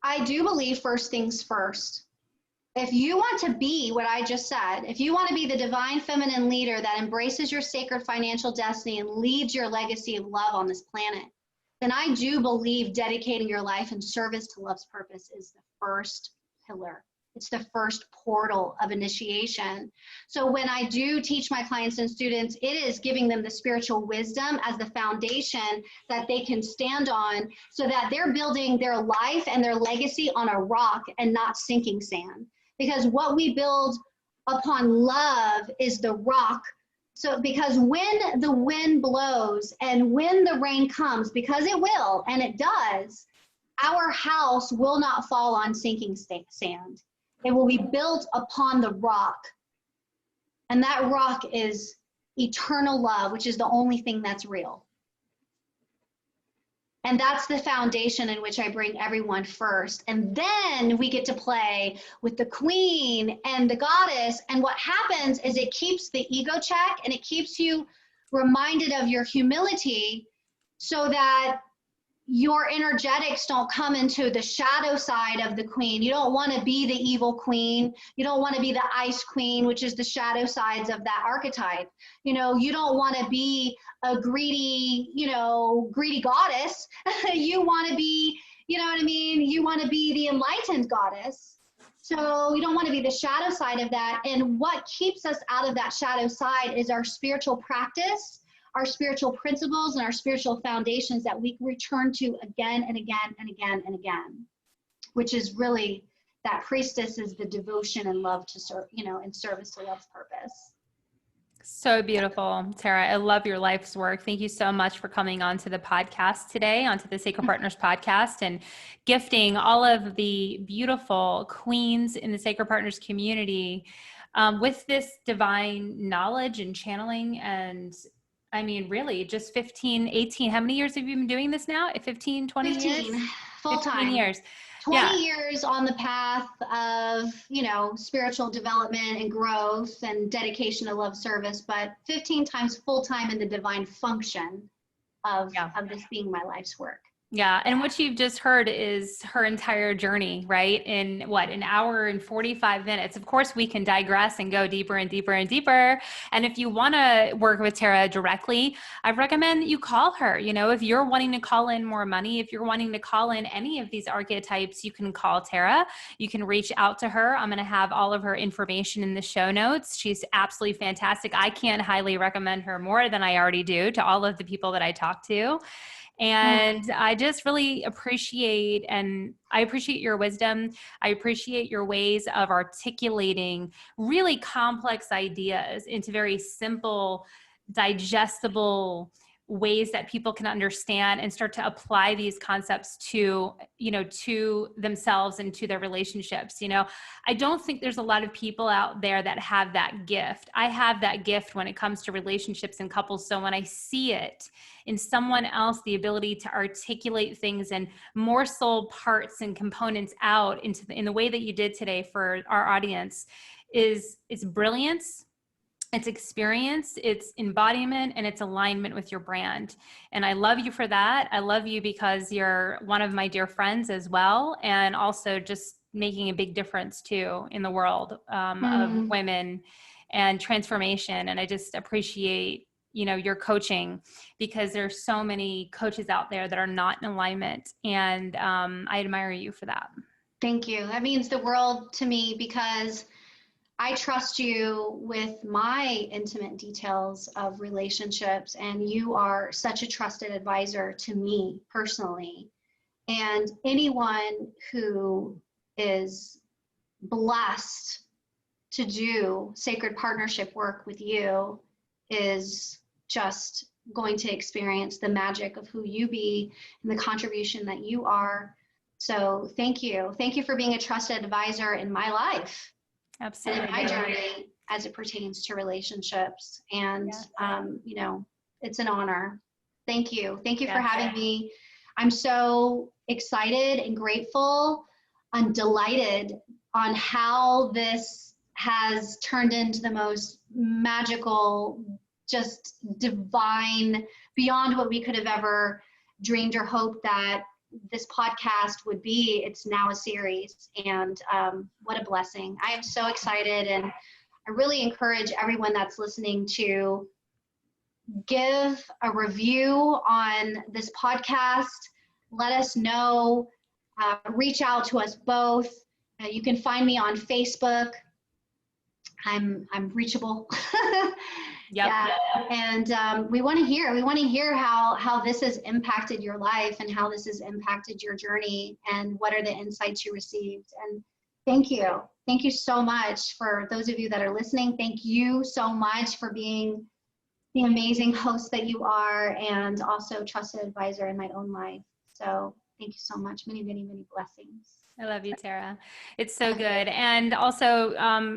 I do believe first things first. If you want to be what I just said, if you want to be the divine feminine leader that embraces your sacred financial destiny and leads your legacy of love on this planet, then I do believe dedicating your life in service to love's purpose is the first pillar. It's the first portal of initiation. So when I do teach my clients and students, it is giving them the spiritual wisdom as the foundation that they can stand on so that they're building their life and their legacy on a rock and not sinking sand. Because what we build upon love is the rock. So because when the wind blows and when the rain comes, because it will, and it does, our house will not fall on sinking sand. It will be built upon the rock. And that rock is eternal love, which is the only thing that's real. And that's the foundation in which I bring everyone first. And then we get to play with the queen and the goddess. And what happens is it keeps the ego check and it keeps you reminded of your humility so that your energetics don't come into the shadow side of the queen. You don't want to be the evil queen. You don't want to be the ice queen, which is the shadow sides of that archetype. You don't want to be a greedy, greedy goddess. You want to be, you want to be the enlightened goddess. So you don't want to be the shadow side of that. And what keeps us out of that shadow side is our spiritual practice, our spiritual principles, and our spiritual foundations that we return to again and again and again and again, which is really that priestess is the devotion and love to serve, in service to love's purpose. So beautiful, Tara. I love your life's work. Thank you so much for coming on to the podcast today, onto the Sacred Partners podcast, and gifting all of the beautiful queens in the Sacred Partners community with this divine knowledge and channeling. And I mean, really just 15, 18, how many years have you been doing this now? 15, 20 years? 15 full 15 time. years. 20 years on the path of, spiritual development and growth and dedication to love service, but 15 times full time in the divine function of this being my life's work. Yeah. And what you've just heard is her entire journey, right? In what, an hour and 45 minutes. Of course, we can digress and go deeper and deeper and deeper. And if you want to work with Tara directly, I recommend you call her. If you're wanting to call in more money, if you're wanting to call in any of these archetypes, you can call Tara. You can reach out to her. I'm going to have all of her information in the show notes. She's absolutely fantastic. I can't highly recommend her more than I already do to all of the people that I talk to. And I just really appreciate your wisdom. I appreciate your ways of articulating really complex ideas into very simple, digestible ways that people can understand and start to apply these concepts to themselves and to their relationships. I don't think there's a lot of people out there that have that gift. I have that gift when it comes to relationships and couples. So when I see it in someone else, the ability to articulate things and morsel parts and components out in the way that you did today for our audience is brilliance. It's experience, it's embodiment, and it's alignment with your brand. And I love you for that. I love you because you're one of my dear friends as well. And also just making a big difference too in the world of women and transformation. And I just appreciate, your coaching, because there's so many coaches out there that are not in alignment. And I admire you for that. Thank you. That means the world to me, because I trust you with my intimate details of relationships, and you are such a trusted advisor to me personally. And anyone who is blessed to do sacred partnership work with you is just going to experience the magic of who you be and the contribution that you are. So thank you. Thank you for being a trusted advisor in my life. Absolutely. And in my journey as it pertains to relationships. And, it's an honor. Thank you. Thank you for having me. I'm so excited and grateful and delighted on how this has turned into the most magical, just divine, beyond what we could have ever dreamed or hoped that this podcast would be. It's now a series, and what a blessing. I am so excited, and I really encourage everyone that's listening to give a review on this podcast. Let us know, reach out to us both. You can find me on Facebook. I'm reachable. Yep. Yeah. And we want to hear how this has impacted your life and how this has impacted your journey, and what are the insights you received. And thank you so much for those of you that are listening. Thank you so much for being the amazing host that you are, and also trusted advisor in my own life. So thank you so much. Many, many, many blessings. I love you, Tara. It's so good. And also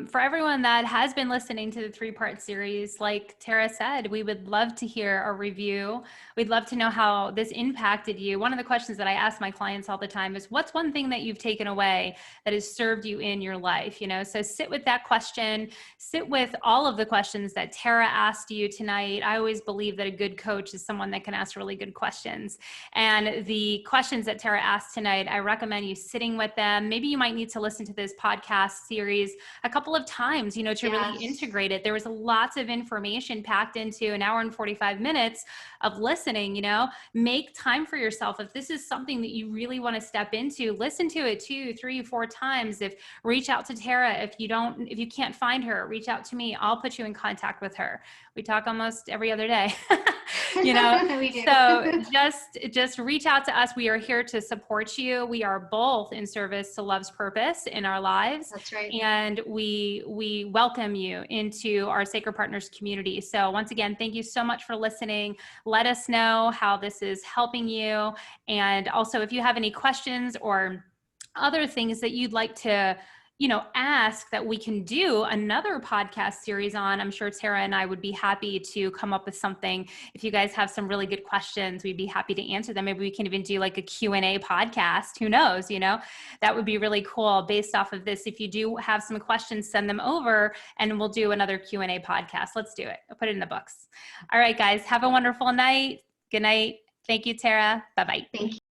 for everyone that has been listening to the 3-part series, like Tara said, we would love to hear a review. We'd love to know how this impacted you. One of the questions that I ask my clients all the time is, what's one thing that you've taken away that has served you in your life? So sit with that question, sit with all of the questions that Tara asked you tonight. I always believe that a good coach is someone that can ask really good questions. And the questions that Tara asked tonight, I recommend you sitting with them. Maybe you might need to listen to this podcast series a couple of times, to really integrate it. There was lots of information packed into an hour and 45 minutes of listening. Make time for yourself. If this is something that you really want to step into, listen to it 2, 3, 4 times. Reach out to Tara. If you can't find her, reach out to me. I'll put you in contact with her. We talk almost every other day. you know, We do. so just reach out to us. We are here to support you. We are both in service to love's purpose in our lives. That's right. And we welcome you into our Sacred Partners community. So once again, thank you so much for listening. Let us know how this is helping you. And also, if you have any questions or other things that you'd like to, ask that we can do another podcast series on, I'm sure Tara and I would be happy to come up with something. If you guys have some really good questions, we'd be happy to answer them. Maybe we can even do like a Q&A podcast. Who knows, that would be really cool based off of this. If you do have some questions, send them over and we'll do another Q&A podcast. Let's do it. I'll put it in the books. All right, guys, have a wonderful night. Good night. Thank you, Tara. Bye-bye. Thank you.